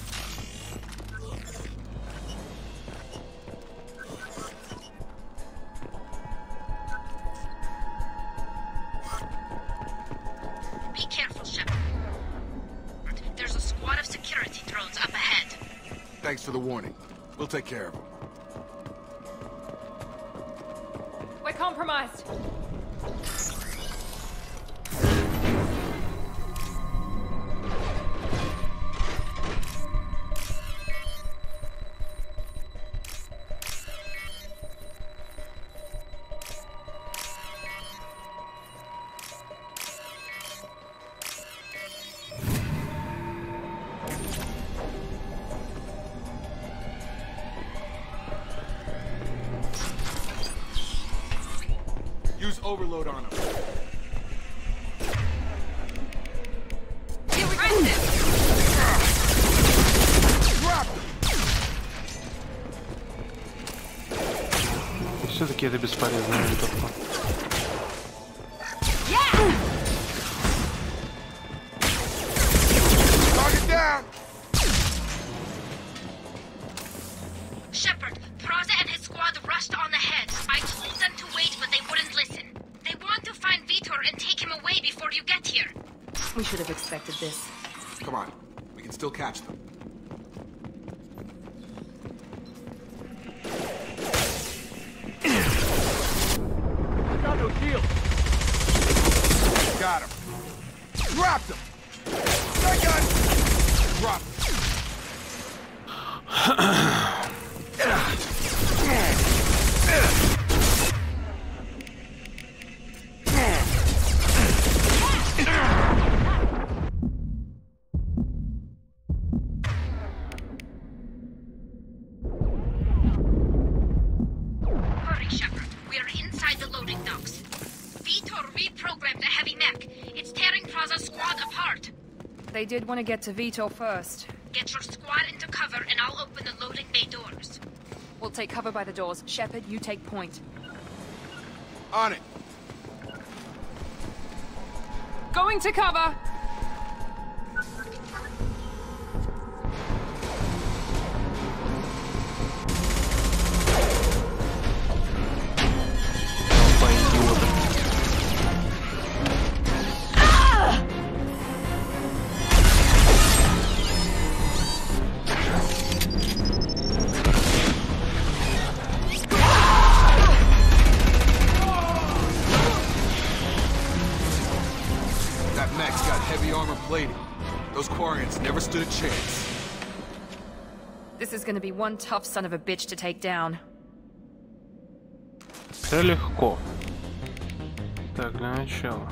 Be careful, Shepard. There's a squad of security drones up ahead. Thanks for the warning. We'll take care of them. We're compromised. Use overload on them. Все-таки это бесполезная винтовка. Shepard, Praza and his squad rushed on ahead. I told them to wait, but they wouldn't listen. They want to find Vitor and take him away before you get here. We should have expected this. Come on, we can still catch them. Got no shield. Got him. Dropped him. I got him. Dropped him. Hurry, Shepard. We are inside the loading docks. Vitor reprogrammed the heavy mech. It's tearing Praza's squad apart. They did want to get to Vitor first. Get your squad into cover and I'll open the loading bay doors. We'll take cover by the doors. Shepard, you take point. On it. Going to cover! Those Quarians never stood a chance. This is gonna be one tough son of a bitch to take down. Это легко. Так, для начала.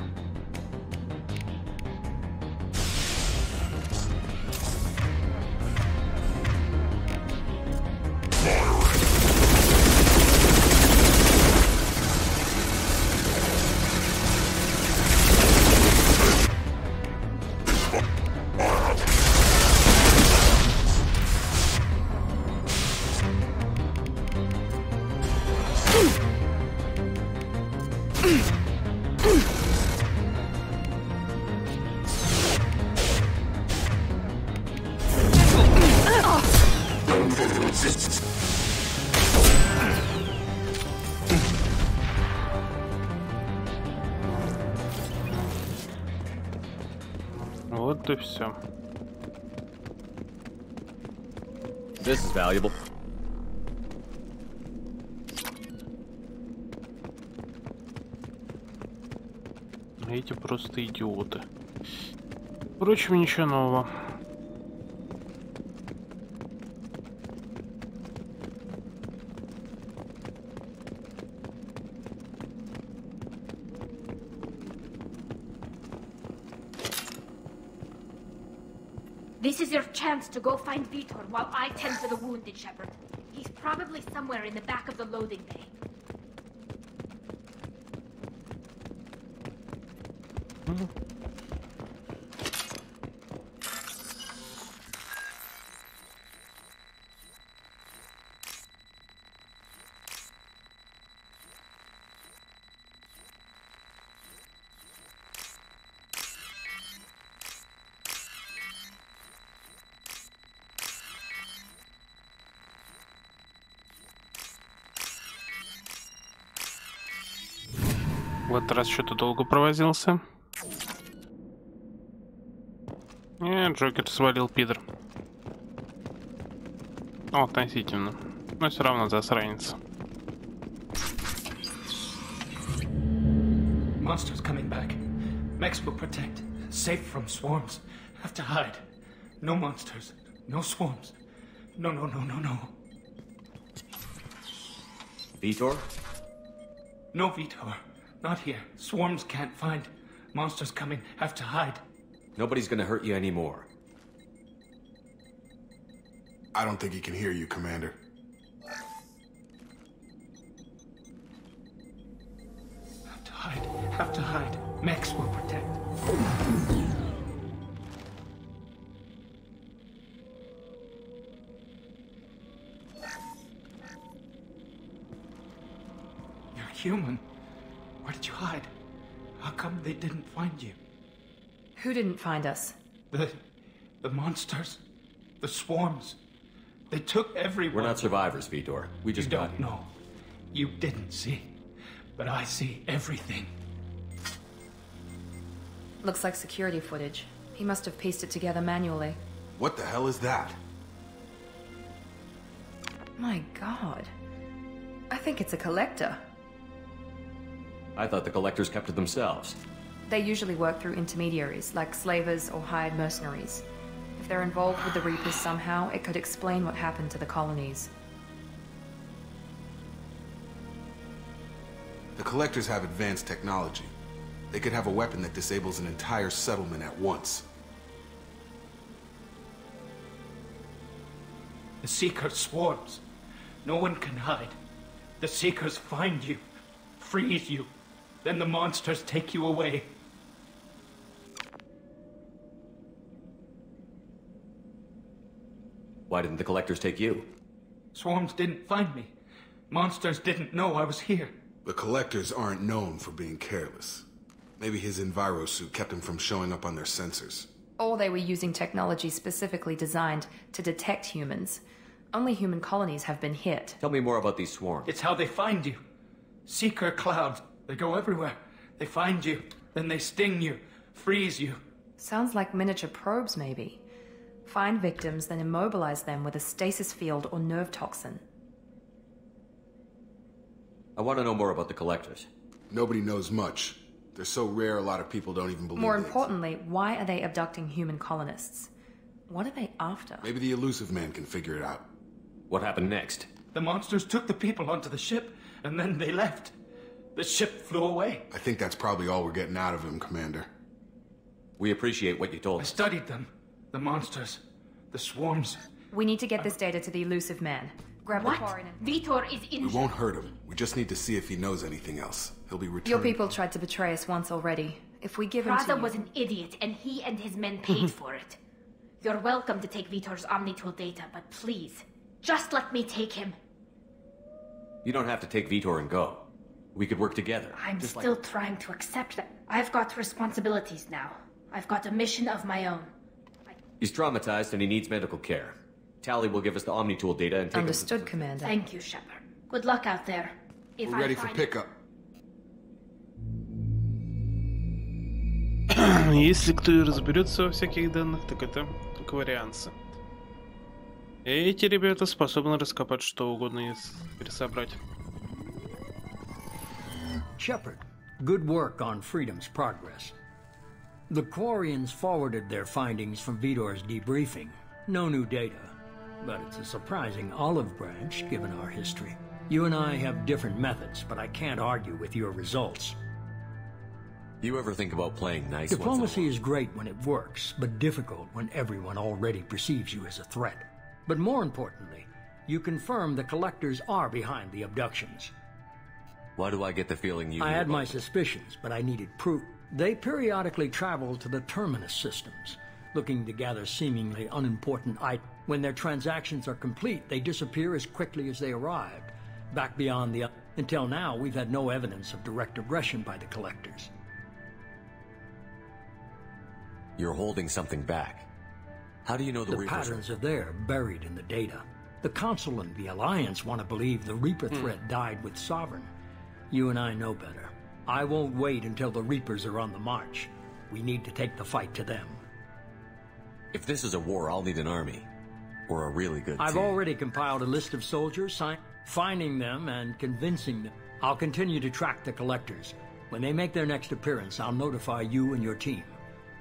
Вот и все. This is valuable. Эти просто идиоты. Впрочем, ничего нового. This is your chance to go find Vitor while I tend to the wounded, Shepard. He's probably somewhere in the back of the loading bay. В этот раз что-то долго провозился. Нет, Джокер свалил, пидор. Ну, относительно. Но все равно засранец. Monsters coming back. Mechs will protect. Safe from swarms. Have to hide. No monsters. No swarms. No, no, no, no, no. Vitor? No Vitor. Not here. Swarms can't find. Monsters coming. Have to hide. Nobody's gonna hurt you anymore. I don't think he can hear you, Commander. Have to hide. Have to hide. Mechs will protect. human. Where did you hide? How come they didn't find you? Who didn't find us? The monsters. The swarms. They took everyone. We're not survivors, Vitor. We just got here. No, you didn't see. But I see everything. Looks like security footage. He must have pieced it together manually. What the hell is that? My god. I think it's a collector. I thought the collectors kept to themselves. They usually work through intermediaries, like slavers or hired mercenaries. If they're involved with the Reapers somehow, it could explain what happened to the colonies. The collectors have advanced technology. They could have a weapon that disables an entire settlement at once. The Seeker swarms. No one can hide. The Seekers find you, freeze you, then the monsters take you away. Why didn't the collectors take you? Swarms didn't find me. Monsters didn't know I was here. The collectors aren't known for being careless. Maybe his enviro suit kept him from showing up on their sensors. Or they were using technology specifically designed to detect humans. Only human colonies have been hit. Tell me more about these swarms. It's how they find you. Seeker clouds. They go everywhere. They find you, then they sting you, freeze you. Sounds like miniature probes, maybe. Find victims, then immobilize them with a stasis field or nerve toxin. I want to know more about the collectors. Nobody knows much. They're so rare, a lot of people don't even believe More importantly, why are they abducting human colonists? What are they after? Maybe the elusive man can figure it out. What happened next? The monsters took the people onto the ship, and then they left. The ship flew away. I think that's probably all we're getting out of him, Commander. We appreciate what you told us. I studied them. The monsters. The swarms. We need to get this data to the elusive man. Grab the car and... Vitor is injured. We won't hurt him. We just need to see if he knows anything else. He'll be returned. Your people tried to betray us once already. If we give him to Praza you... was an idiot, and he and his men paid for it. You're welcome to take Vitor's Omnitool data, but please, just let me take him. You don't have to take Vitor and go. We could work together. I'm still trying to accept that. I've got responsibilities now. I've got a mission of my own. He's traumatized and he needs medical care. Tally will give us the Omnitool data and take Understood, Commander. Thank you, Shepard. Good luck out there. If We're ready for pickup. Если кто и разберется во всяких данных, так это кварианцы. Эти ребята способны раскопать что угодно и пересобрать. Shepard, good work on Freedom's progress. The Quarians forwarded their findings from Vitor's debriefing. No new data, but it's a surprising olive branch given our history. You and I have different methods, but I can't argue with your results. You ever think about playing nice? Diplomacy is great when it works, but difficult when everyone already perceives you as a threat. But more importantly, you confirm the collectors are behind the abductions. Why do I get the feeling you... I had my suspicions, but I needed proof. They periodically travel to the terminus systems, looking to gather seemingly unimportant items. When their transactions are complete, they disappear as quickly as they arrived, back beyond the... Until now, we've had no evidence of direct aggression by the collectors. You're holding something back. How do you know the Reapers patterns are there, buried in the data. The Council and the Alliance want to believe the Reaper threat died with Sovereign. You and I know better. I won't wait until the Reapers are on the march. We need to take the fight to them. If this is a war, I'll need an army. Or a really good I've team. already compiled a list of soldiers, finding them and convincing them. I'll continue to track the collectors. When they make their next appearance, I'll notify you and your team.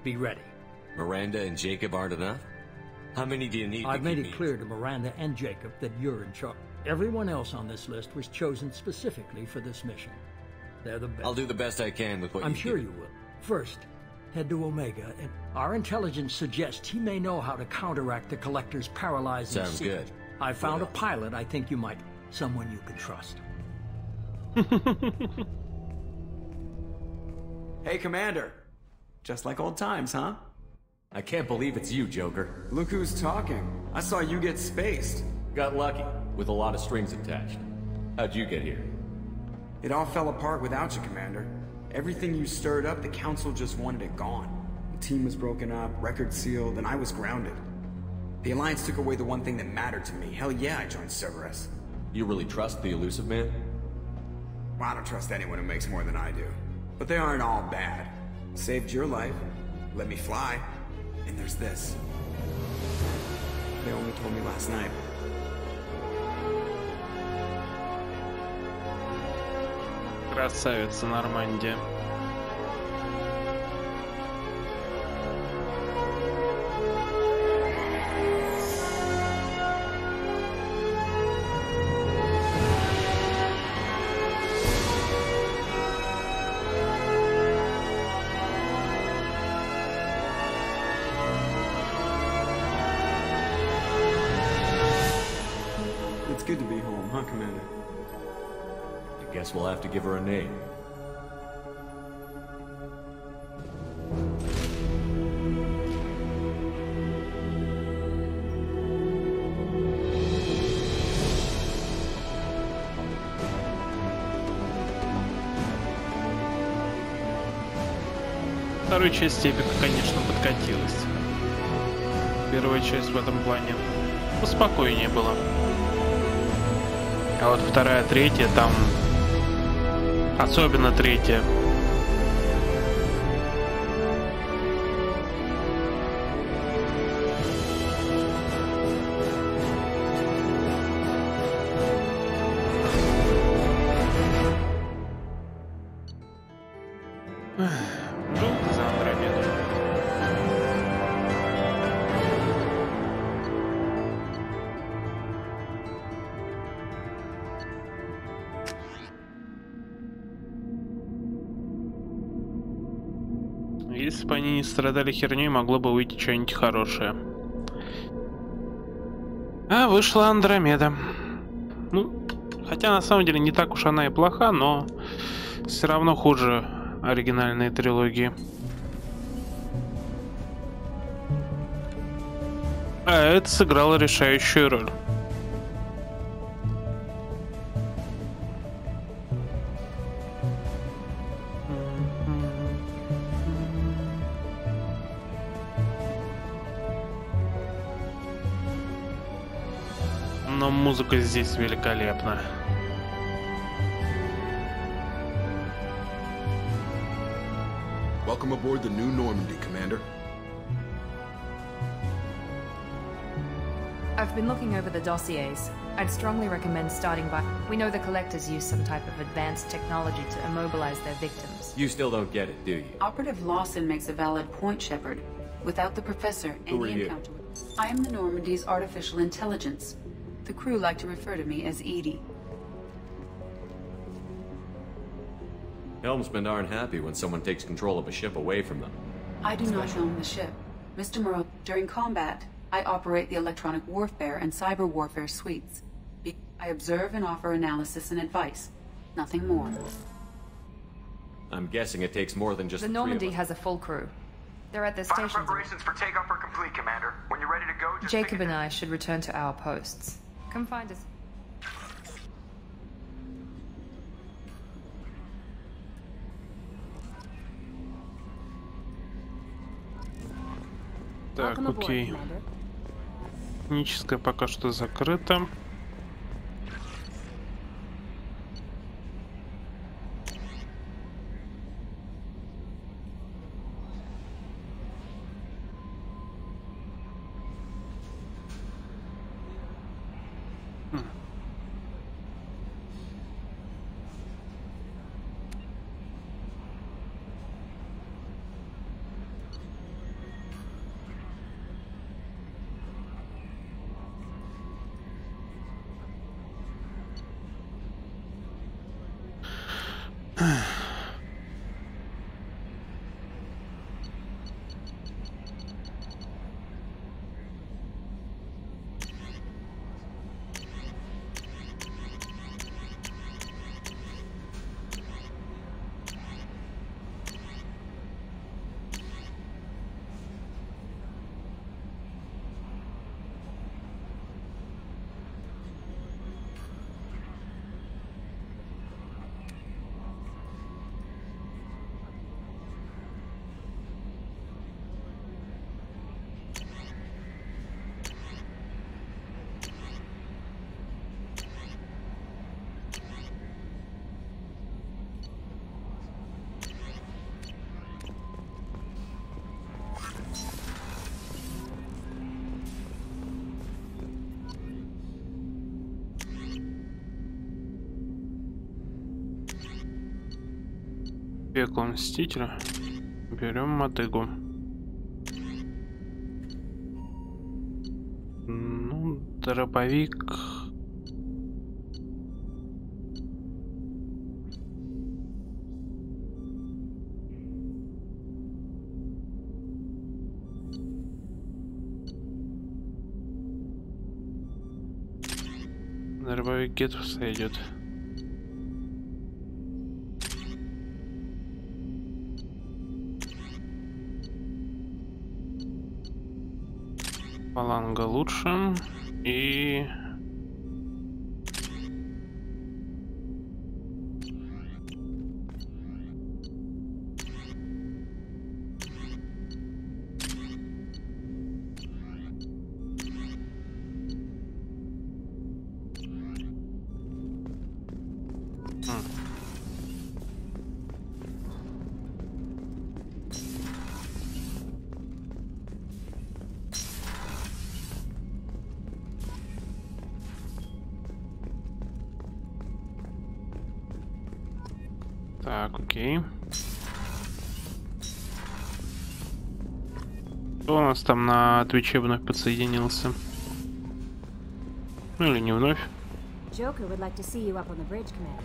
Be ready. Miranda and Jacob aren't enough? How many do you need? I've made it clear to Miranda and Jacob that you're in charge. Everyone else on this list was chosen specifically for this mission. They're the best. I'll do the best I can with what I'm sure you will. First, head to Omega, and our intelligence suggests he may know how to counteract the Collector's paralyzing Sounds secret. good. I found a pilot I think you might... Someone you can trust. Hey, Commander. Just like old times, huh? I can't believe it's you, Joker. Look who's talking. I saw you get spaced. Got lucky, with a lot of strings attached. How'd you get here? It all fell apart without you, Commander. Everything you stirred up, the Council just wanted it gone. The team was broken up, records sealed, and I was grounded. The Alliance took away the one thing that mattered to me. Hell yeah, I joined Cerberus. You really trust the Elusive Man? Well, I don't trust anyone who makes more than I do. But they aren't all bad. Saved your life, let me fly, and there's this. They only told me last night. Красавица Нормандия. It's good to be home, huh, Commander? I guess we'll have to give her a name. Второй части эпика, конечно, подкатилась. Первая часть в этом плане поспокойнее была. А вот вторая, третья, там... Особенно третья. Друг за Андромеду. Если бы они не страдали херней, могло бы выйти что-нибудь хорошее. А вышла Андромеда. Ну, хотя на самом деле не так уж она и плоха, но все равно хуже оригинальной трилогии. А это сыграло решающую роль. Но музыка здесь великолепна. Welcome aboard the new Normandy, Commander. I've been looking over the dossiers. I'd strongly recommend starting by... We know the collectors use some type of advanced technology to immobilize their victims. You still don't get it, do you? Operative Lawson makes a valid point, Shepard. Without the Professor, any encounter... I am the Normandy's artificial intelligence. The crew like to refer to me as Edie. Helmsmen aren't happy when someone takes control of a ship away from them. I do not helm the ship. Mr. Moreau, during combat, I operate the electronic warfare and cyber warfare suites. I observe and offer analysis and advice. Nothing more. I'm guessing it takes more than just the Normandy has a full crew. They're at their stations. Preparations for takeoff are complete, Commander. When you're ready to go, just Jacob and I should return to our posts. Come find us. Так, окей. Техническая пока что закрыта. Пекло мстителя. Берем мотыгу. Ну, дробовик. Дробовик где-то сойдет. Фаланга лучше. И... Так, окей. Кто у нас там на Твиче вновь подсоединился? Ну или не вновь? Joker would like to see you up on the bridge, Commander.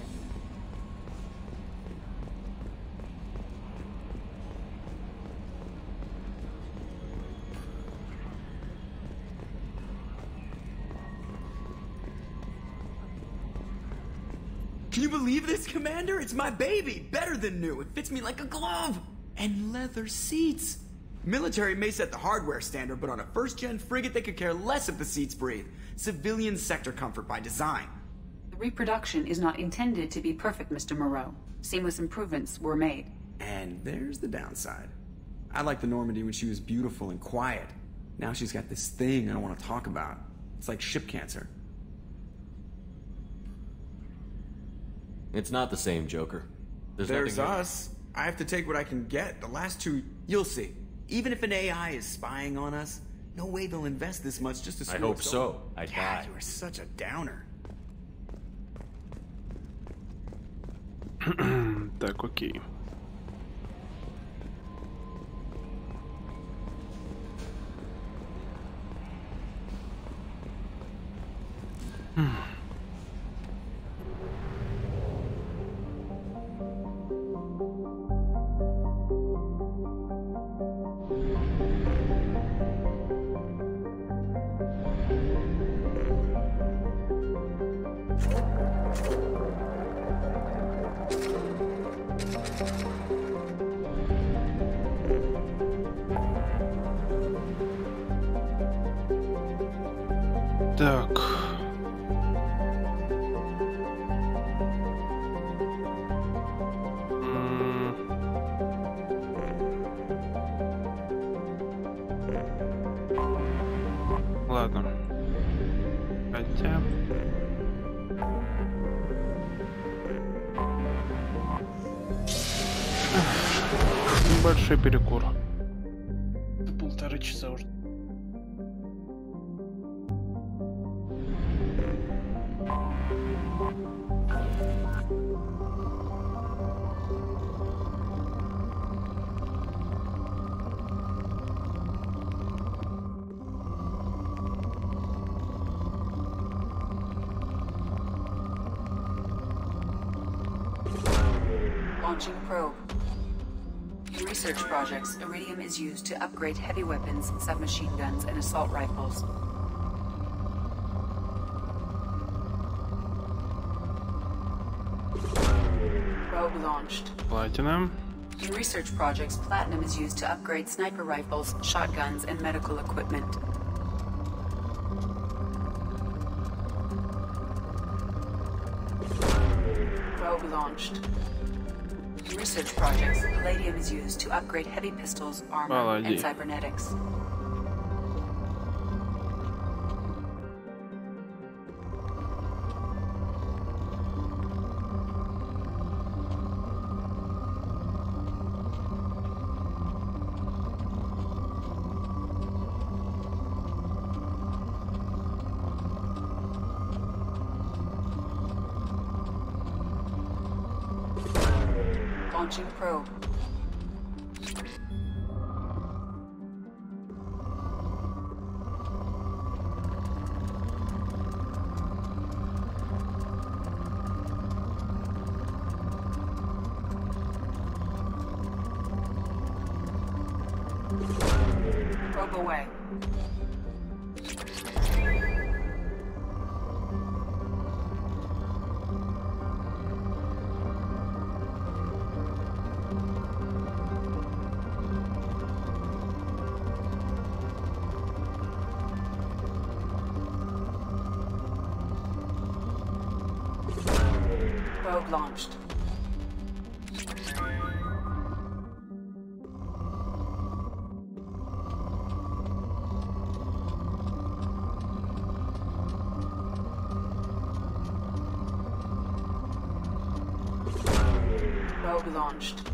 Can you believe this, Commander? It's my baby! Better than new. It fits me like a glove! And leather seats! Military may set the hardware standard, but on a first-gen frigate, they could care less if the seats breathe. Civilian sector comfort by design. The reproduction is not intended to be perfect, Mr. Moreau. Seamless improvements were made. And there's the downside. I liked the Normandy when she was beautiful and quiet. Now she's got this thing I don't want to talk about. It's like ship cancer. It's not the same, Joker. There's us. I have to take what I can get. The last two, you'll see. Even if an AI is spying on us, no way they'll invest this much just to... I hope so. I die. God, you are such a downer. Так, окей. Так. Ладно. Хотя... Небольшой перекур. Полтора часа уже. Launching probe. In research projects, iridium is used to upgrade heavy weapons, submachine guns, and assault rifles. Probe launched. Platinum. In research projects, platinum is used to upgrade sniper rifles, shotguns, and medical equipment. Probe launched. In research projects, palladium is used to upgrade heavy pistols, armor, and cybernetics. Launching probe. Probe away. Probe launched. Probe launched.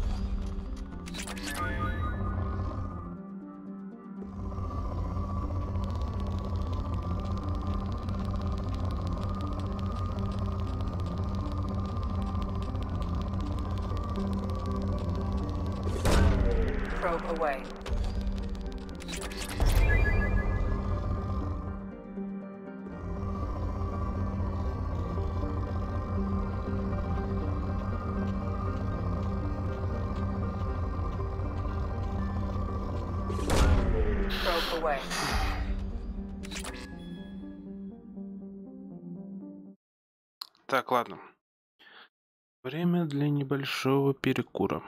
Probe away. Probe away. Так, ладно. Время для небольшого перекура.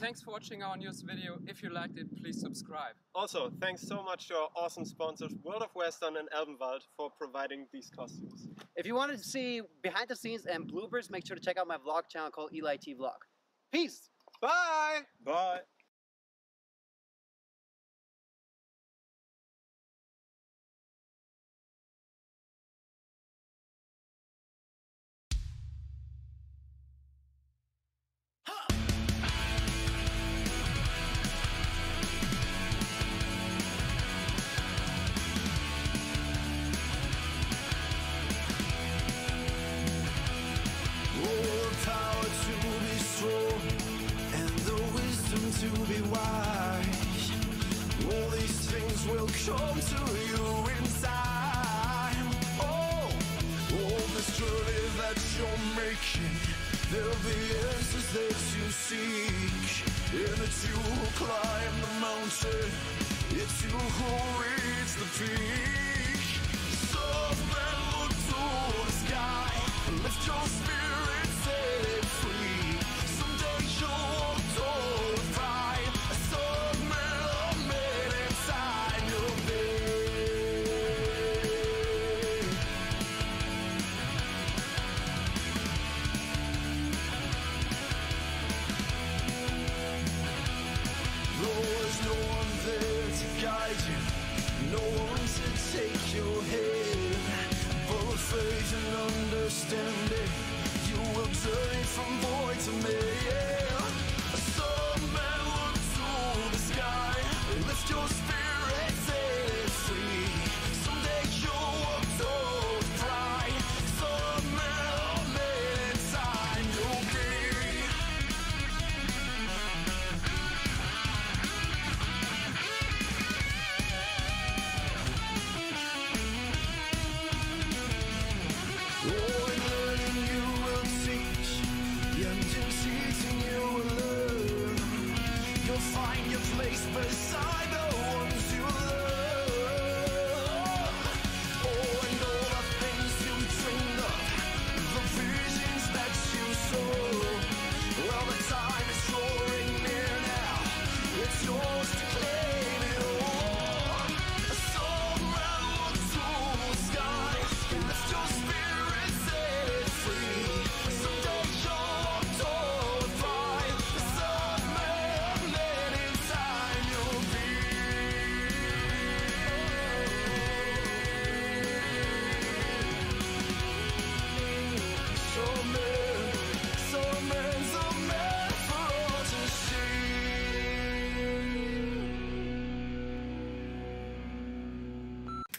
Thanks for watching our newest video. If you liked it, please subscribe. Also, thanks so much to our awesome sponsors, World of Western and Elbenwald, for providing these costumes. If you wanted to see behind the scenes and bloopers, make sure to check out my vlog channel called Eli T Vlog. Peace! Bye! Bye! to be wise. All these things will come to you in time. Oh, all this journey that you're making, there'll be answers that you seek. And it's you who climb the mountain, it's you who reach the peak. Some men look to the sky, lift your spirit, set it free. Someday you'll walk toward pride. Some men are made inside your bed. Though there's no one there to guide you, no one to take your head, but with faith and understanding, you will turn from void to man. Some men look to the sky, lift your spirit, set it free. Someday you'll walk toward pride. Some men are made inside your being. Find your place beside the ones you love. Oh, and all the things you dreamed of, the visions that you saw. Well, the time is drawing near now. It's yours to claim it all. Some men look to the sky, lift your spirit, set it free. Someday you'll walk toward pride. Some men inside your some men for all to see.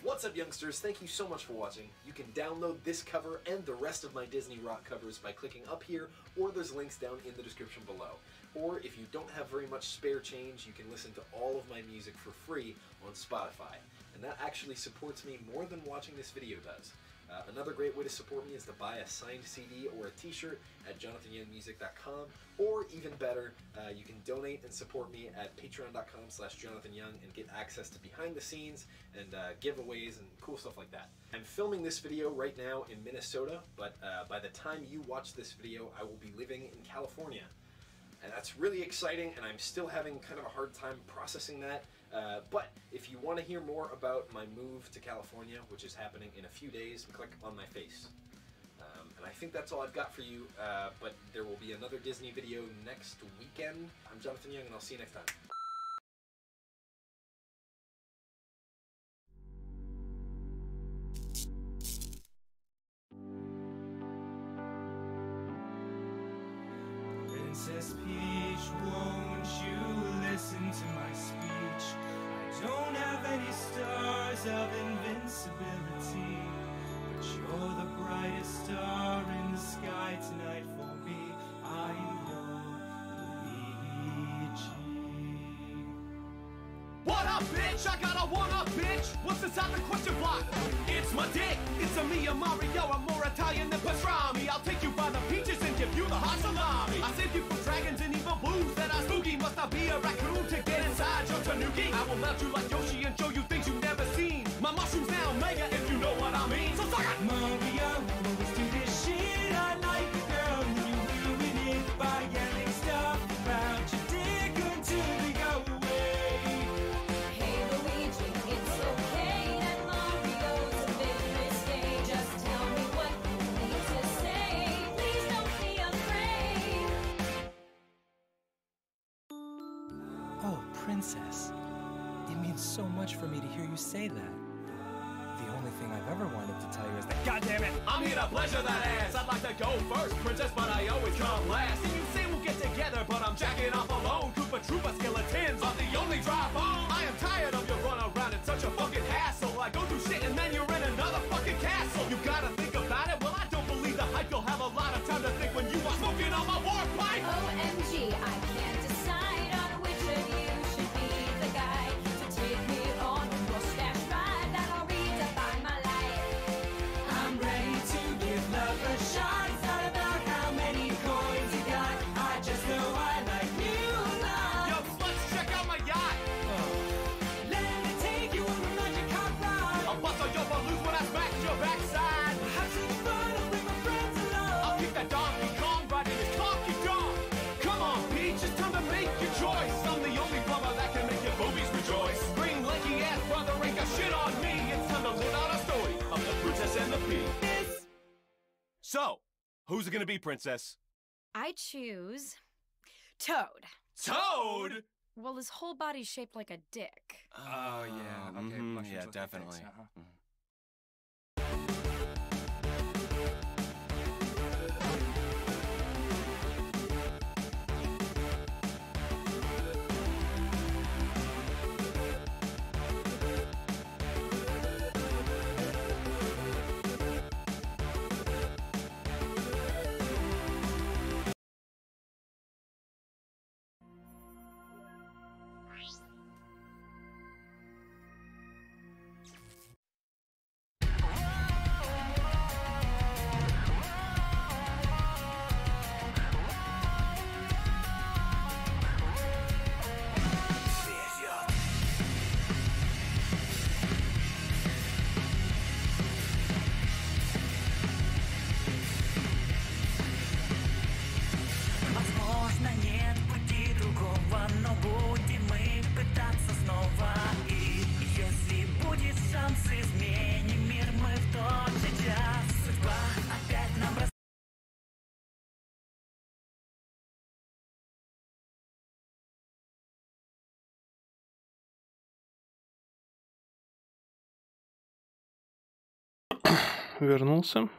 What's up, youngsters? Thank you so much for watching. You can download this cover and the rest of my Disney rock covers by clicking up here, or there's links down in the description below. Or if you don't have very much spare change, you can listen to all of my music for free on Spotify. And that actually supports me more than watching this video does. Another great way to support me is to buy a signed CD or a t-shirt at jonathanyoungmusic.com, or even better, you can donate and support me at patreon.com/jonathanyoung and get access to behind the scenes and giveaways and cool stuff like that. I'm filming this video right now in Minnesota, but by the time you watch this video, I will be living in California. And that's really exciting, and I'm still having kind of a hard time processing that. But if you want to hear more about my move to California, which is happening in a few days, click on my face. And I think that's all I've got for you, but there will be another Disney video next weekend. I'm Jonathan Young, and I'll see you next time. Princess Peach, won't you listen to my speech? I don't have any stars of invincibility, but you're the brightest star in the sky tonight for me. I'm your Luigi. What up, bitch? I got a one-up, bitch. What's inside the question block? It's my dick. It's a me, a Mario. I'm more Italian than pastrami. I'll take you by the peaches and give you the hot salami. I save you from dragons and evil blues that are spooky. Must not be a raccoon to get inside your tanuki. I will melt you like Yoshi and show you things you've never seen. My mushroom's now mega, if you know what I mean. So suck it! Mario, let's do this shit. I like the girl and you ruin it by yelling stuff about your dick until they go away. Hey Luigi, it's okay that Mario's a bit risque. Just tell me what you need to say. Please don't be afraid. Oh, Princess. It means so much for me to hear you say that. The only thing I've ever wanted to tell you is that, goddamn it, I'm here to pleasure that ass. I'd like to go first, princess, but I always come last. And you say we'll get together, but I'm jacking off alone. Koopa Troopa skeletons are the only drive home. I am tired of your run around, it's such a fucking hassle. I go through shit and then you're in another fucking castle. You gotta think about it, well I don't believe the hype. You'll have a lot of time to think when you are smoking on my war pipe. OMG, I can't decide on which So, who's it gonna be, Princess? I choose Toad. Toad? Well, his whole body's shaped like a dick. Oh, yeah. Okay, yeah, definitely. Вернулся.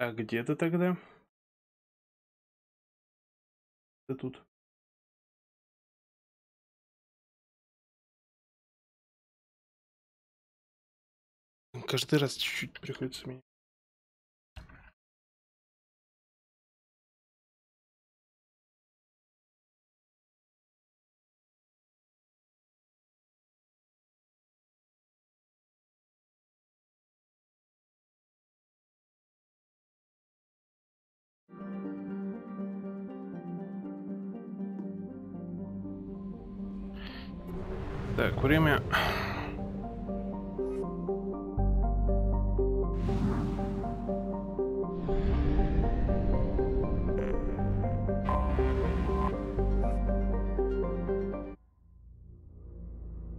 А где ты тогда? Ты тут. Каждый раз чуть-чуть приходится меня. Так, время.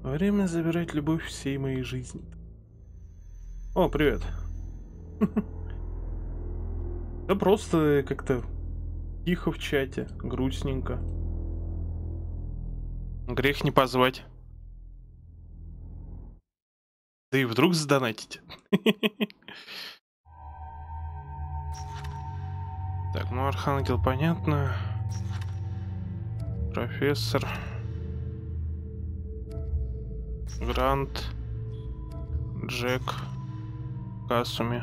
Время забирать любовь всей моей жизни. О, привет. Да просто как-то тихо в чате, грустненько. Грех не позвать. Да и вдруг задонатите. Так, ну Архангел понятно. Профессор. Грант. Джек. Касуми.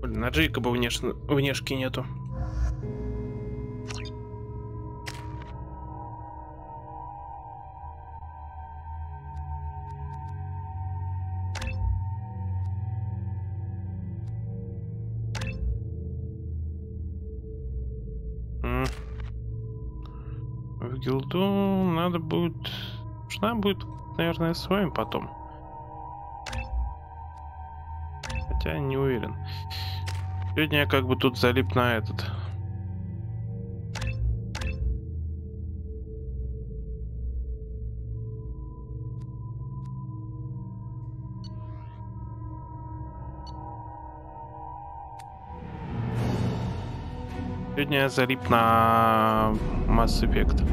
Блин, на Джейкоба внешки нету. В гилду надо будет... Нужна будет, наверное, с вами потом. Хотя не уверен. Сегодня я как бы тут залип на этот. Сегодня я залип на Mass Effect.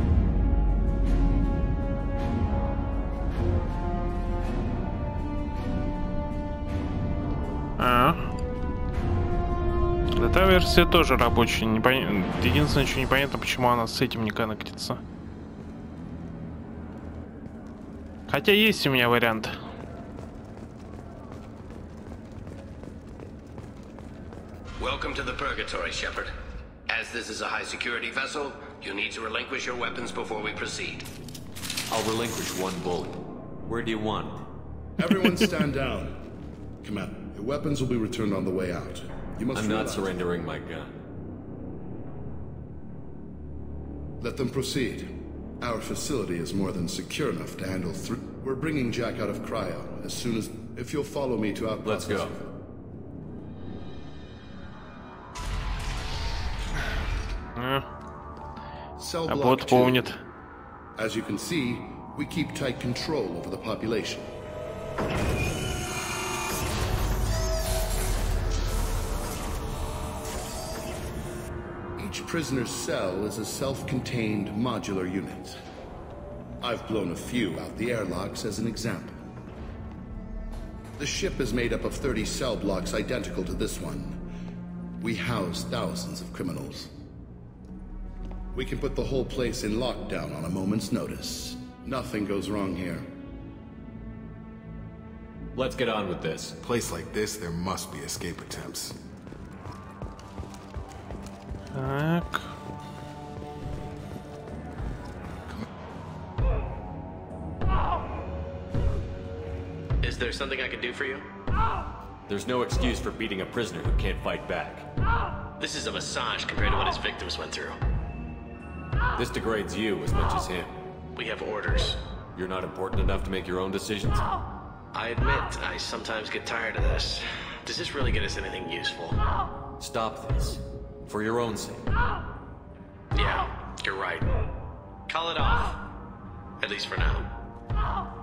Эта версия тоже рабочая. Единственное, что непонятно, почему она с этим не коннектится. Хотя есть у меня вариант. Welcome to the Purgatory, Shepard. As this is a high-security vessel, you need to relinquish your weapons before we proceed. I'll relinquish one bullet. Where do you want it? Everyone stand down. Commander, your weapons will be returned on the way out. You must I'm not surrendering my gun. Let them proceed. Our facility is more than secure enough to handle through. We're bringing Jack out of cryo as soon as... If you'll follow me to our... Let's go. Cell А block бот 2. помнит. As you can see, we keep tight control over the population. Each prisoner's cell is a self-contained modular unit. I've blown a few out the airlocks as an example. The ship is made up of 30 cell blocks identical to this one. We house thousands of criminals. We can put the whole place in lockdown on a moment's notice. Nothing goes wrong here. Let's get on with this. A place like this, there must be escape attempts. Так. Is there something I can do for you? There's no excuse for beating a prisoner who can't fight back. This is a massage compared to what his victims went through. This degrades you as much as him. We have orders. You're not important enough to make your own decisions? I admit, I sometimes get tired of this. Does this really get us anything useful? Stop this. For your own sake. Yeah, you're right. Call it off. At least for now.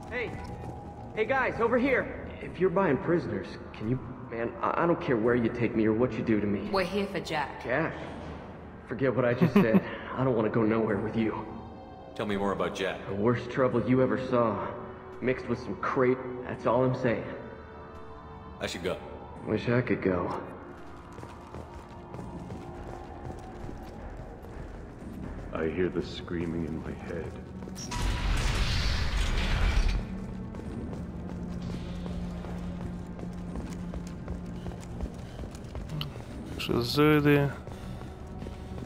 Hey guys, over here. If you're buying prisoners, can you... Man, I don't care where you take me or what you do to me. We're here for Jack. Jack? Forget what I just said. I don't want to go nowhere with you. Tell me more about Jack. The worst trouble you ever saw. Mixed with some crate, that's all I'm saying. I should go. Wish I could go. I hear the screaming in my head. Шизоиды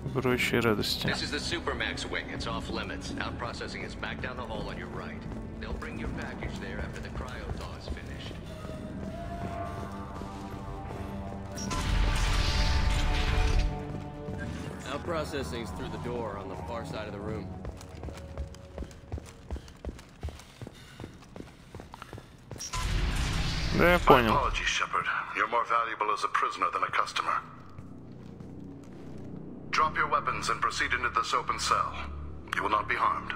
и прочие радости. This is the Supermax wing. It's off limits. Out processing is back down the hall on your right. They'll bring your package there after the cryo thaw is finished. Out processing's through the door on the far side of the room. Да, я понял. Apologies, Shepard. You're more valuable as a prisoner than a customer. Drop your weapons and proceed into this open cell. You will not be harmed.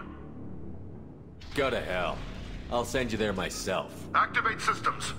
Go to hell. I'll send you there myself. Activate systems.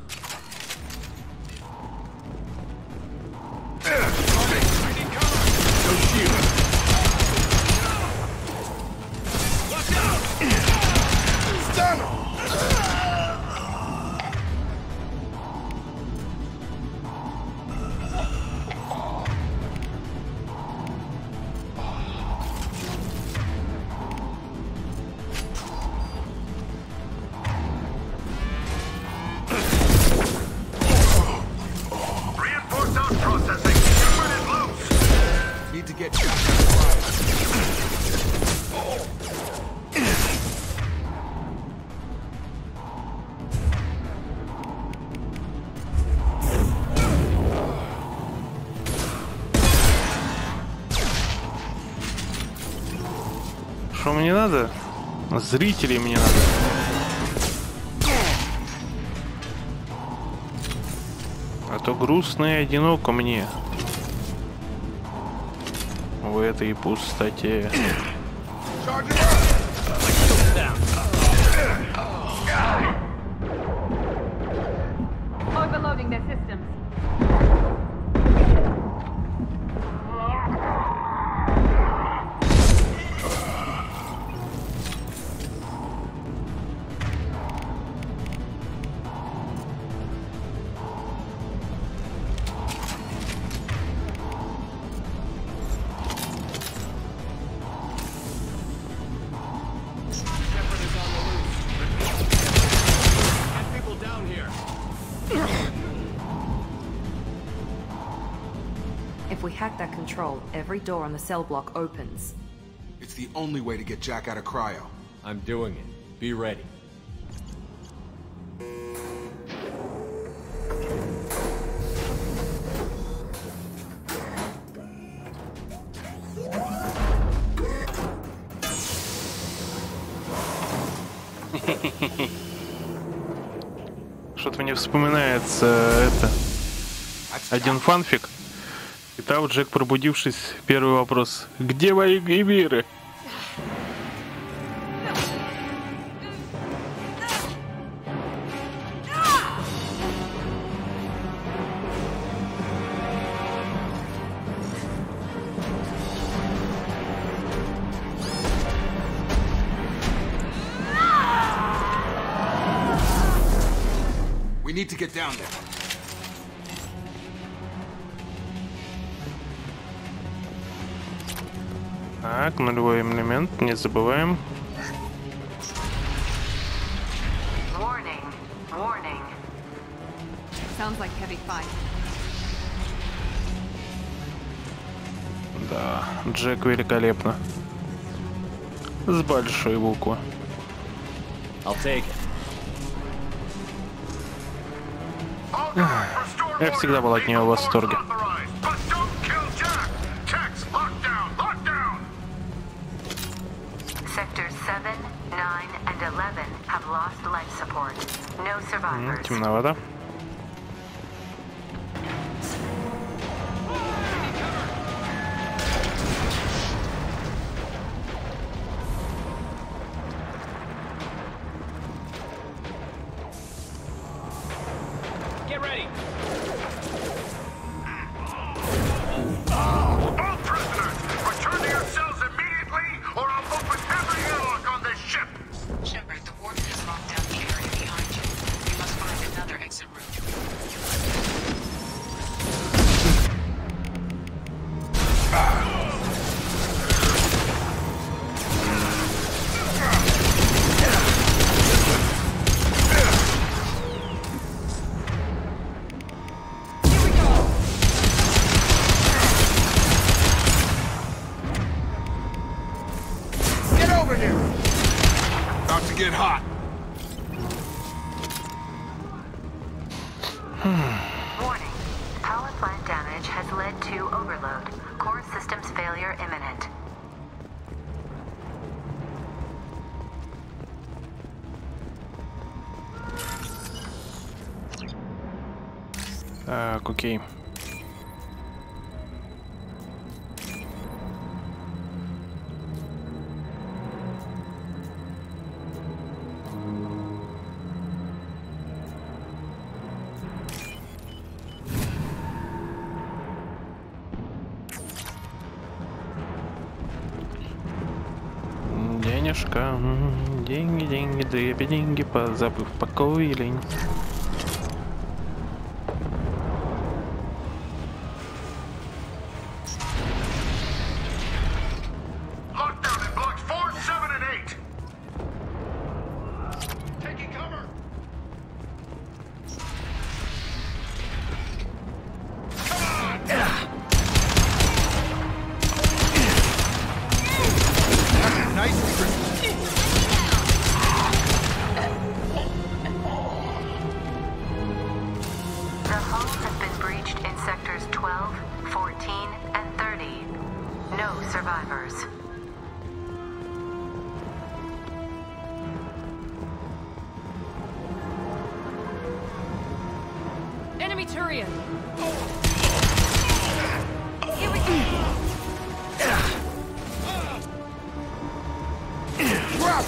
Что мне надо? Зрителей мне надо. А то грустно и одиноко мне в этой пустоте. Overloading their systems. Get people down here. hack that control, every door on the cell block opens. It's the only way to get Jack out of cryo. I'm doing it. Be ready. Что-то мне вспоминается это. Один фанфик. И там Джек, пробудившись, первый вопрос. Где мои геймеры? We need to get down there. Так, нулевой элемент, не забываем. Warning. Warning. Sounds like heavy fight. Да, Джек великолепно. С большой буквы. I'll take it. Я всегда был от нее в восторге. Sectors 7, 9, and 11 have lost life support. No survivors. Темновато. Get ready. All prisoners, return to your cells immediately, or I'll open every airlock on this ship. Shepard, the warden has locked down the area behind you. You must find another exit route. Get over here. About to get hot. Warning. Power plant damage has led to overload. Core systems failure imminent. Так, окей. Денежка, деньги, деньги, дребе, деньги, позабыв покой и лень. Lockdown in blocks 4, 7, and 8. Taking cover. Nice. The hull has been breached in sectors 12, 14, and 30. No survivors. Enemy Turian! Here we go! Drop.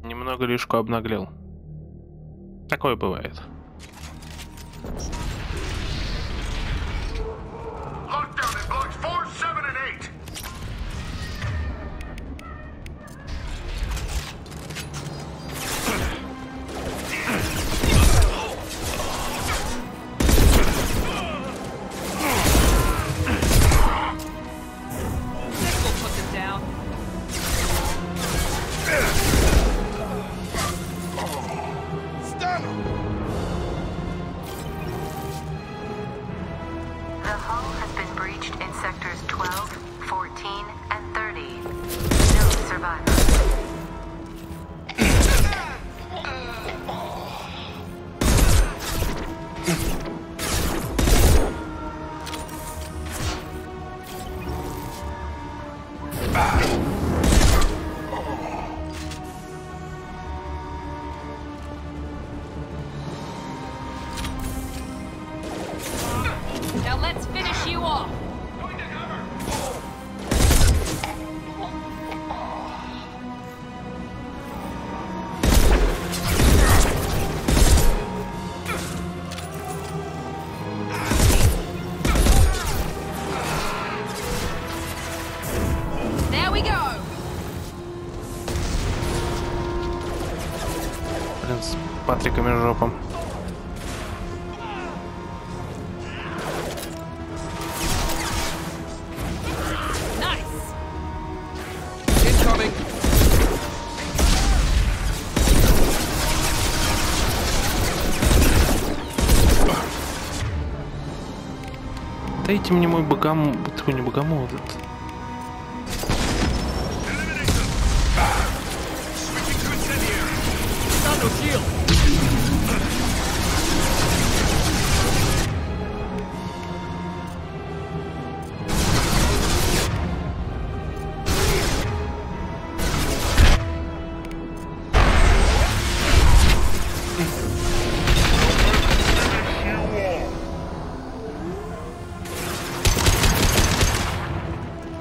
Немного лишку обнаглел. Такое бывает. Now let's finish you off. There we go. Блин, с Патриками жопом. Дайте мне мой богом... Твой не богомол этот.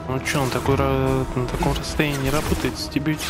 Ну чё, он такой на таком расстоянии работает, стебетесь?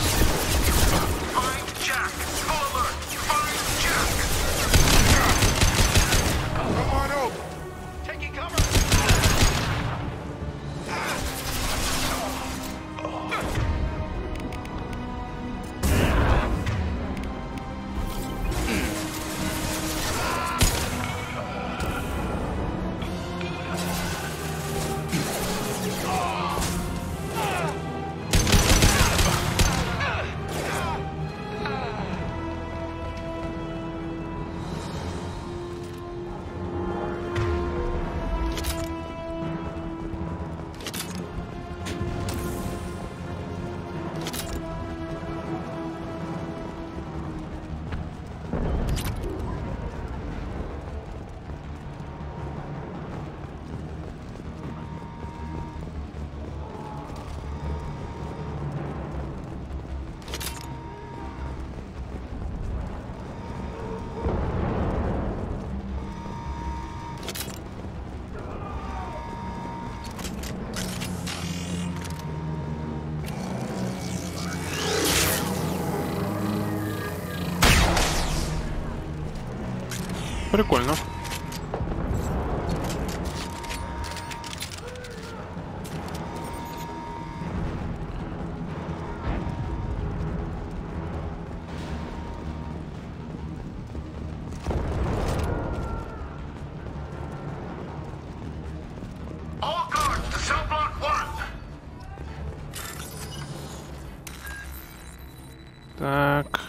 Прикольно. Так.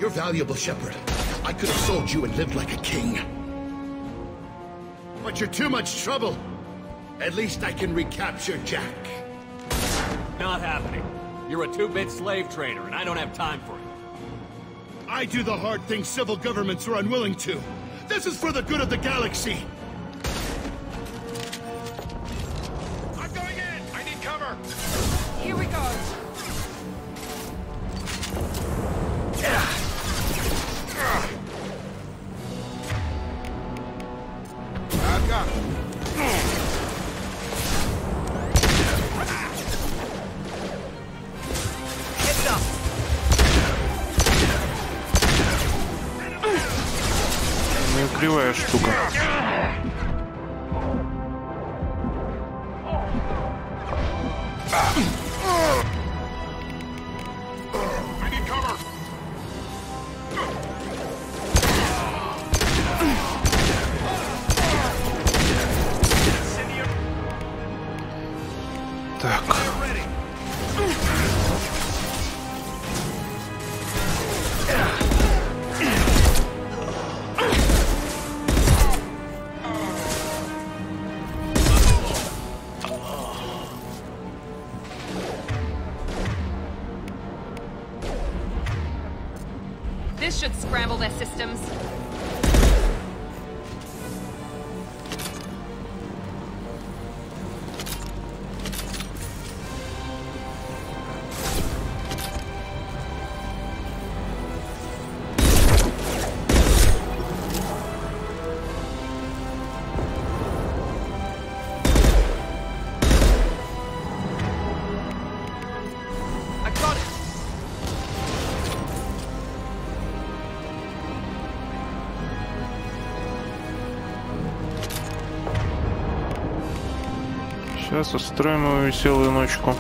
You're valuable, Shepard. I could have sold you and lived like a king. But you're too much trouble. At least I can recapture Jack. Not happening. You're a two-bit slave trader, and I don't have time for it. I do the hard things civil governments are unwilling to. This is for the good of the galaxy. I'm going in! I need cover! Here we go. I've got it. Heads up. Ну, кривая штука. I need cover! Так. This should scramble their systems. I got it. Сейчас устроим ему веселую ночку.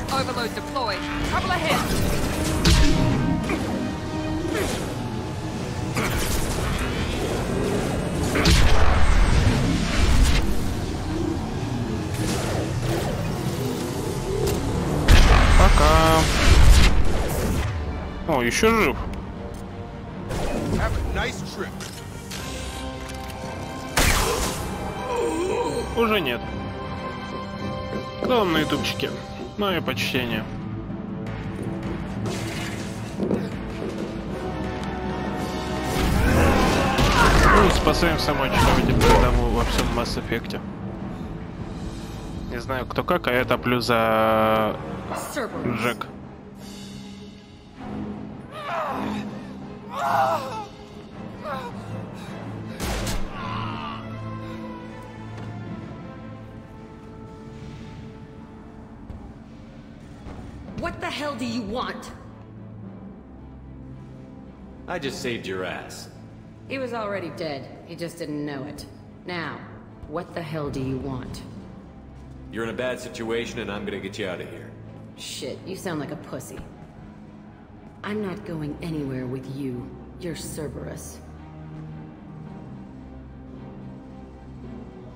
Overload deployed. Trouble ahead. Пока. О, еще жив. Have a nice trip. Уже нет. К вам на ютубчике. Мое почтение. Ну, спасаем самочка, видимо, домой во всем Mass Effect. Не знаю, кто как, а я топлю за Джек. What the hell do you want? I just saved your ass. He was already dead. He just didn't know it. Now, what the hell do you want? You're in a bad situation, and I'm gonna get you out of here. Shit, you sound like a pussy. I'm not going anywhere with you. You're Cerberus.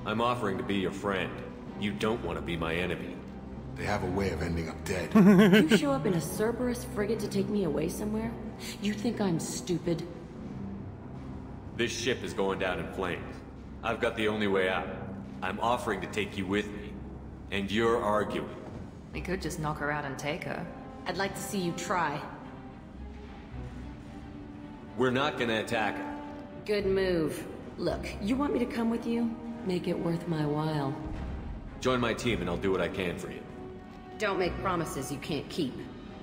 I'm offering to be your friend. You don't want to be my enemy. They have a way of ending up dead. You show up in a Cerberus frigate to take me away somewhere? You think I'm stupid? This ship is going down in flames. I've got the only way out. I'm offering to take you with me. And you're arguing. We could just knock her out and take her. I'd like to see you try. We're not gonna attack her. Good move. Look, you want me to come with you? Make it worth my while. Join my team and I'll do what I can for you. Don't make promises you can't keep.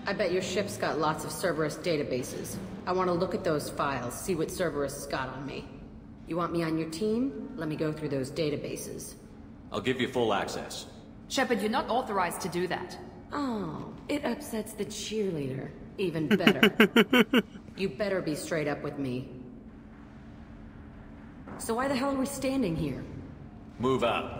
I bet your ship's got lots of Cerberus databases. I want to look at those files, see what Cerberus has got on me. You want me on your team? Let me go through those databases. I'll give you full access. Shepard, you're not authorized to do that. Oh, it upsets the cheerleader. Even better. You better be straight up with me. So why the hell are we standing here? Move out.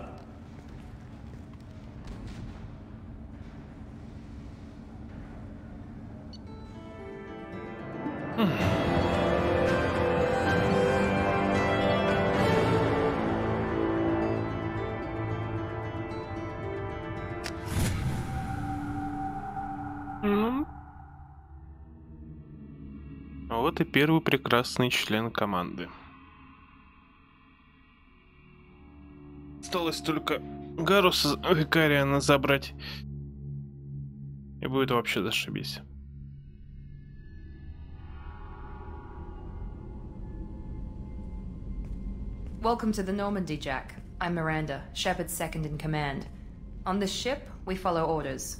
Вот и первый прекрасный член команды. Осталось только Гаруса Викариана забрать. И будет вообще зашибись. Welcome to the Normandy, Jack. I'm Miranda, Shepard's second in command. On this ship, we follow orders.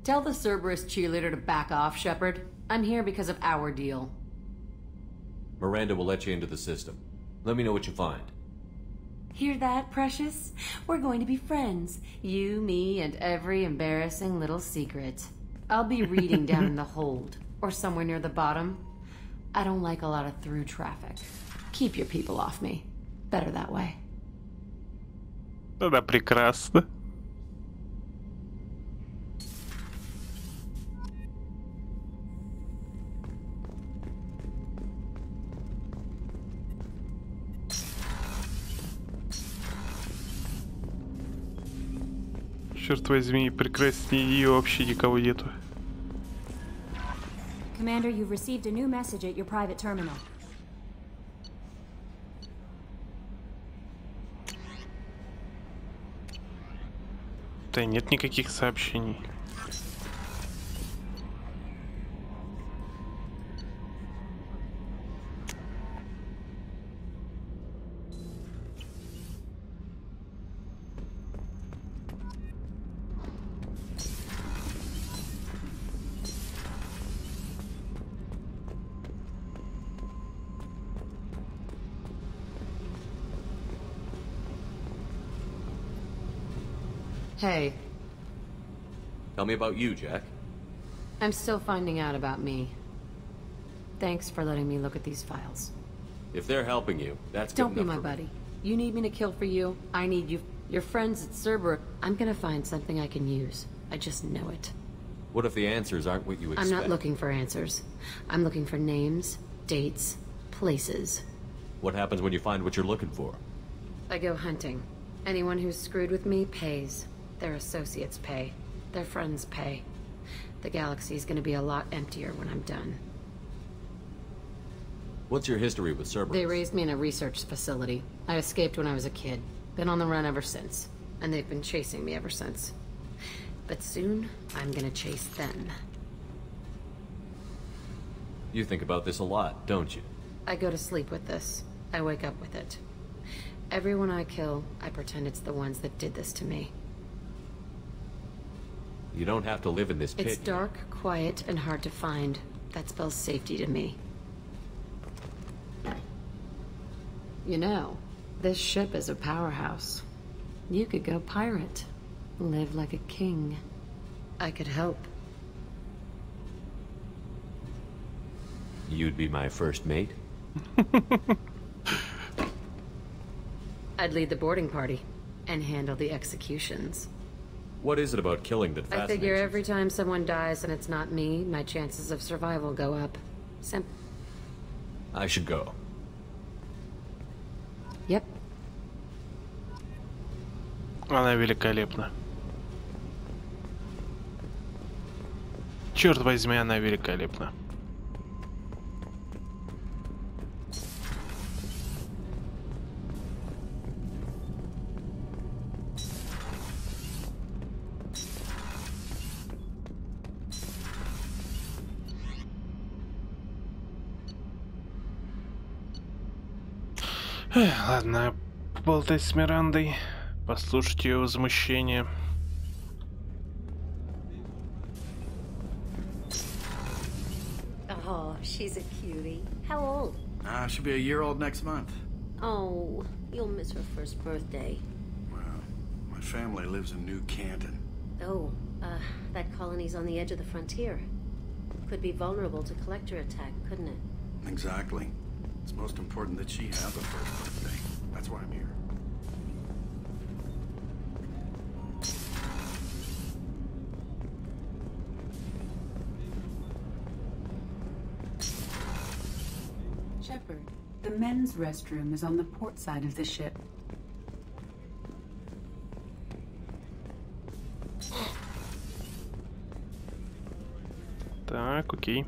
Tell the Cerberus cheerleader to back off, Shepard. I'm here because of our deal. Miranda will let you into the system. Let me know what you find. Hear that, Precious? We're going to be friends. You, me, and every embarrassing little secret. I'll be reading down in the hold, or somewhere near the bottom. I don't like a lot of through traffic. Keep your people off me. Better that way. Да, прекрасно. Черт возьми, прекраснее ее вообще никого нету. Commander, you've received a new message at your private terminal. Да нет никаких сообщений. Hey. Tell me about you, Jack. I'm still finding out about me. Thanks for letting me look at these files. If they're helping you, that's good Don't be enough my for me. buddy. You need me to kill for you. I need you. Your friends at Cerberus. I'm gonna find something I can use. I just know it. What if the answers aren't what you expect? I'm not looking for answers. I'm looking for names, dates, places. What happens when you find what you're looking for? I go hunting. Anyone who's screwed with me pays. Their associates pay. Their friends pay. The galaxy's gonna be a lot emptier when I'm done. What's your history with Cerberus? They raised me in a research facility. I escaped when I was a kid. Been on the run ever since. And they've been chasing me ever since. But soon, I'm gonna chase them. You think about this a lot, don't you? I go to sleep with this. I wake up with it. Everyone I kill, I pretend it's the ones that did this to me. You don't have to live in this pit. It's dark, quiet, and hard to find. That spells safety to me. You know, this ship is a powerhouse. You could go pirate. Live like a king. I could help. You'd be my first mate? I'd lead the boarding party. And handle the executions. What is it about killing that I fascinates figure you? every time someone dies and it's not me, my chances of survival go up. I should go. Yep. Она великолепна. Черт возьми, она великолепна. Ладно, поболтать с Мирандой, послушать ее возмущение. Oh, she's a cutie. How old? She'll be a year old next month. Oh, you'll miss her first birthday. Well, my family lives in New Canton. Oh, that colony's on the edge of the frontier. Could be vulnerable to collector attack, couldn't it? Exactly. It's most important that she have a first birthday. That's why I'm here. Shepard, the men's restroom is on the port side of the ship. Так, окей.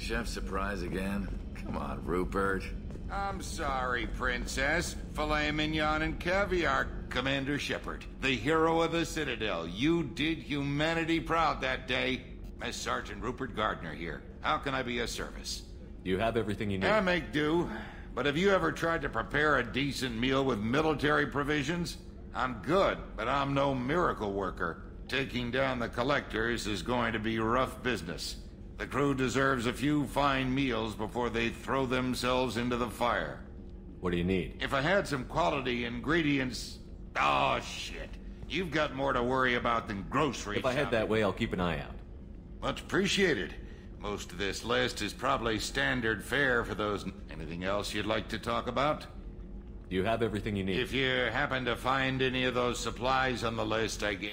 chef surprise again? Come on, Rupert. I'm sorry, Princess. Filet mignon and caviar, Commander Shepard. The hero of the Citadel. You did humanity proud that day. Mess Sergeant Rupert Gardner here. How can I be of service? You have everything you need. I make do. But have you ever tried to prepare a decent meal with military provisions? I'm good, but I'm no miracle worker. Taking down the collectors is going to be rough business. The crew deserves a few fine meals before they throw themselves into the fire. What do you need? If I had some quality ingredients... Oh, shit. You've got more to worry about than groceries. If I head that way, I'll keep an eye out. Much appreciated. Most of this list is probably standard fare for those... Anything else you'd like to talk about? You have everything you need. If you happen to find any of those supplies on the list I gave...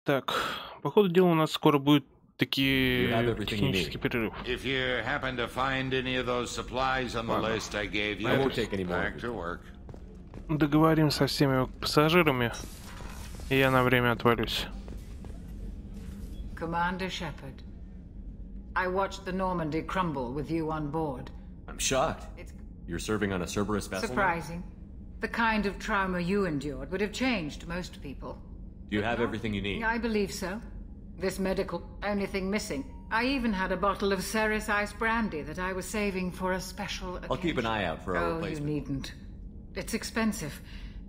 Так, по ходу дела у нас скоро будет такие технический перерыв. If you happen to find any of those supplies on the list I gave you, back to work. Договорим со всеми пассажирами, и я на время отвалюсь. Commander Shepard, I watched the Normandy crumble with you on board. I'm shocked. You're serving on a Cerberus vessel? Surprising. The kind of trauma you endured would have changed most people. Do you have everything you need? I believe so. This medical, only thing missing. I even had a bottle of Ceres Ice brandy that I was saving for a special occasion. I'll keep an eye out for a replacement. You needn't. It's expensive.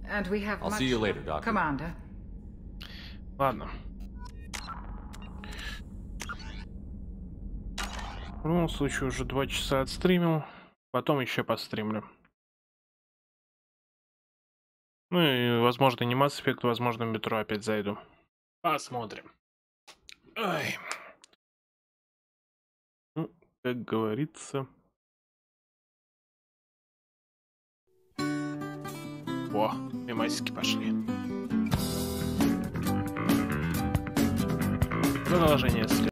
And we have I'll much... see you later, Doctor. Commander. Ладно. В любом случае, уже 2 часа отстримил. Потом еще постримлю. Ну и, возможно, не Mass Effect, возможно, в метро опять зайду. Посмотрим. Ой. Ну, как говорится... О, мемасики пошли. Продолжение следует.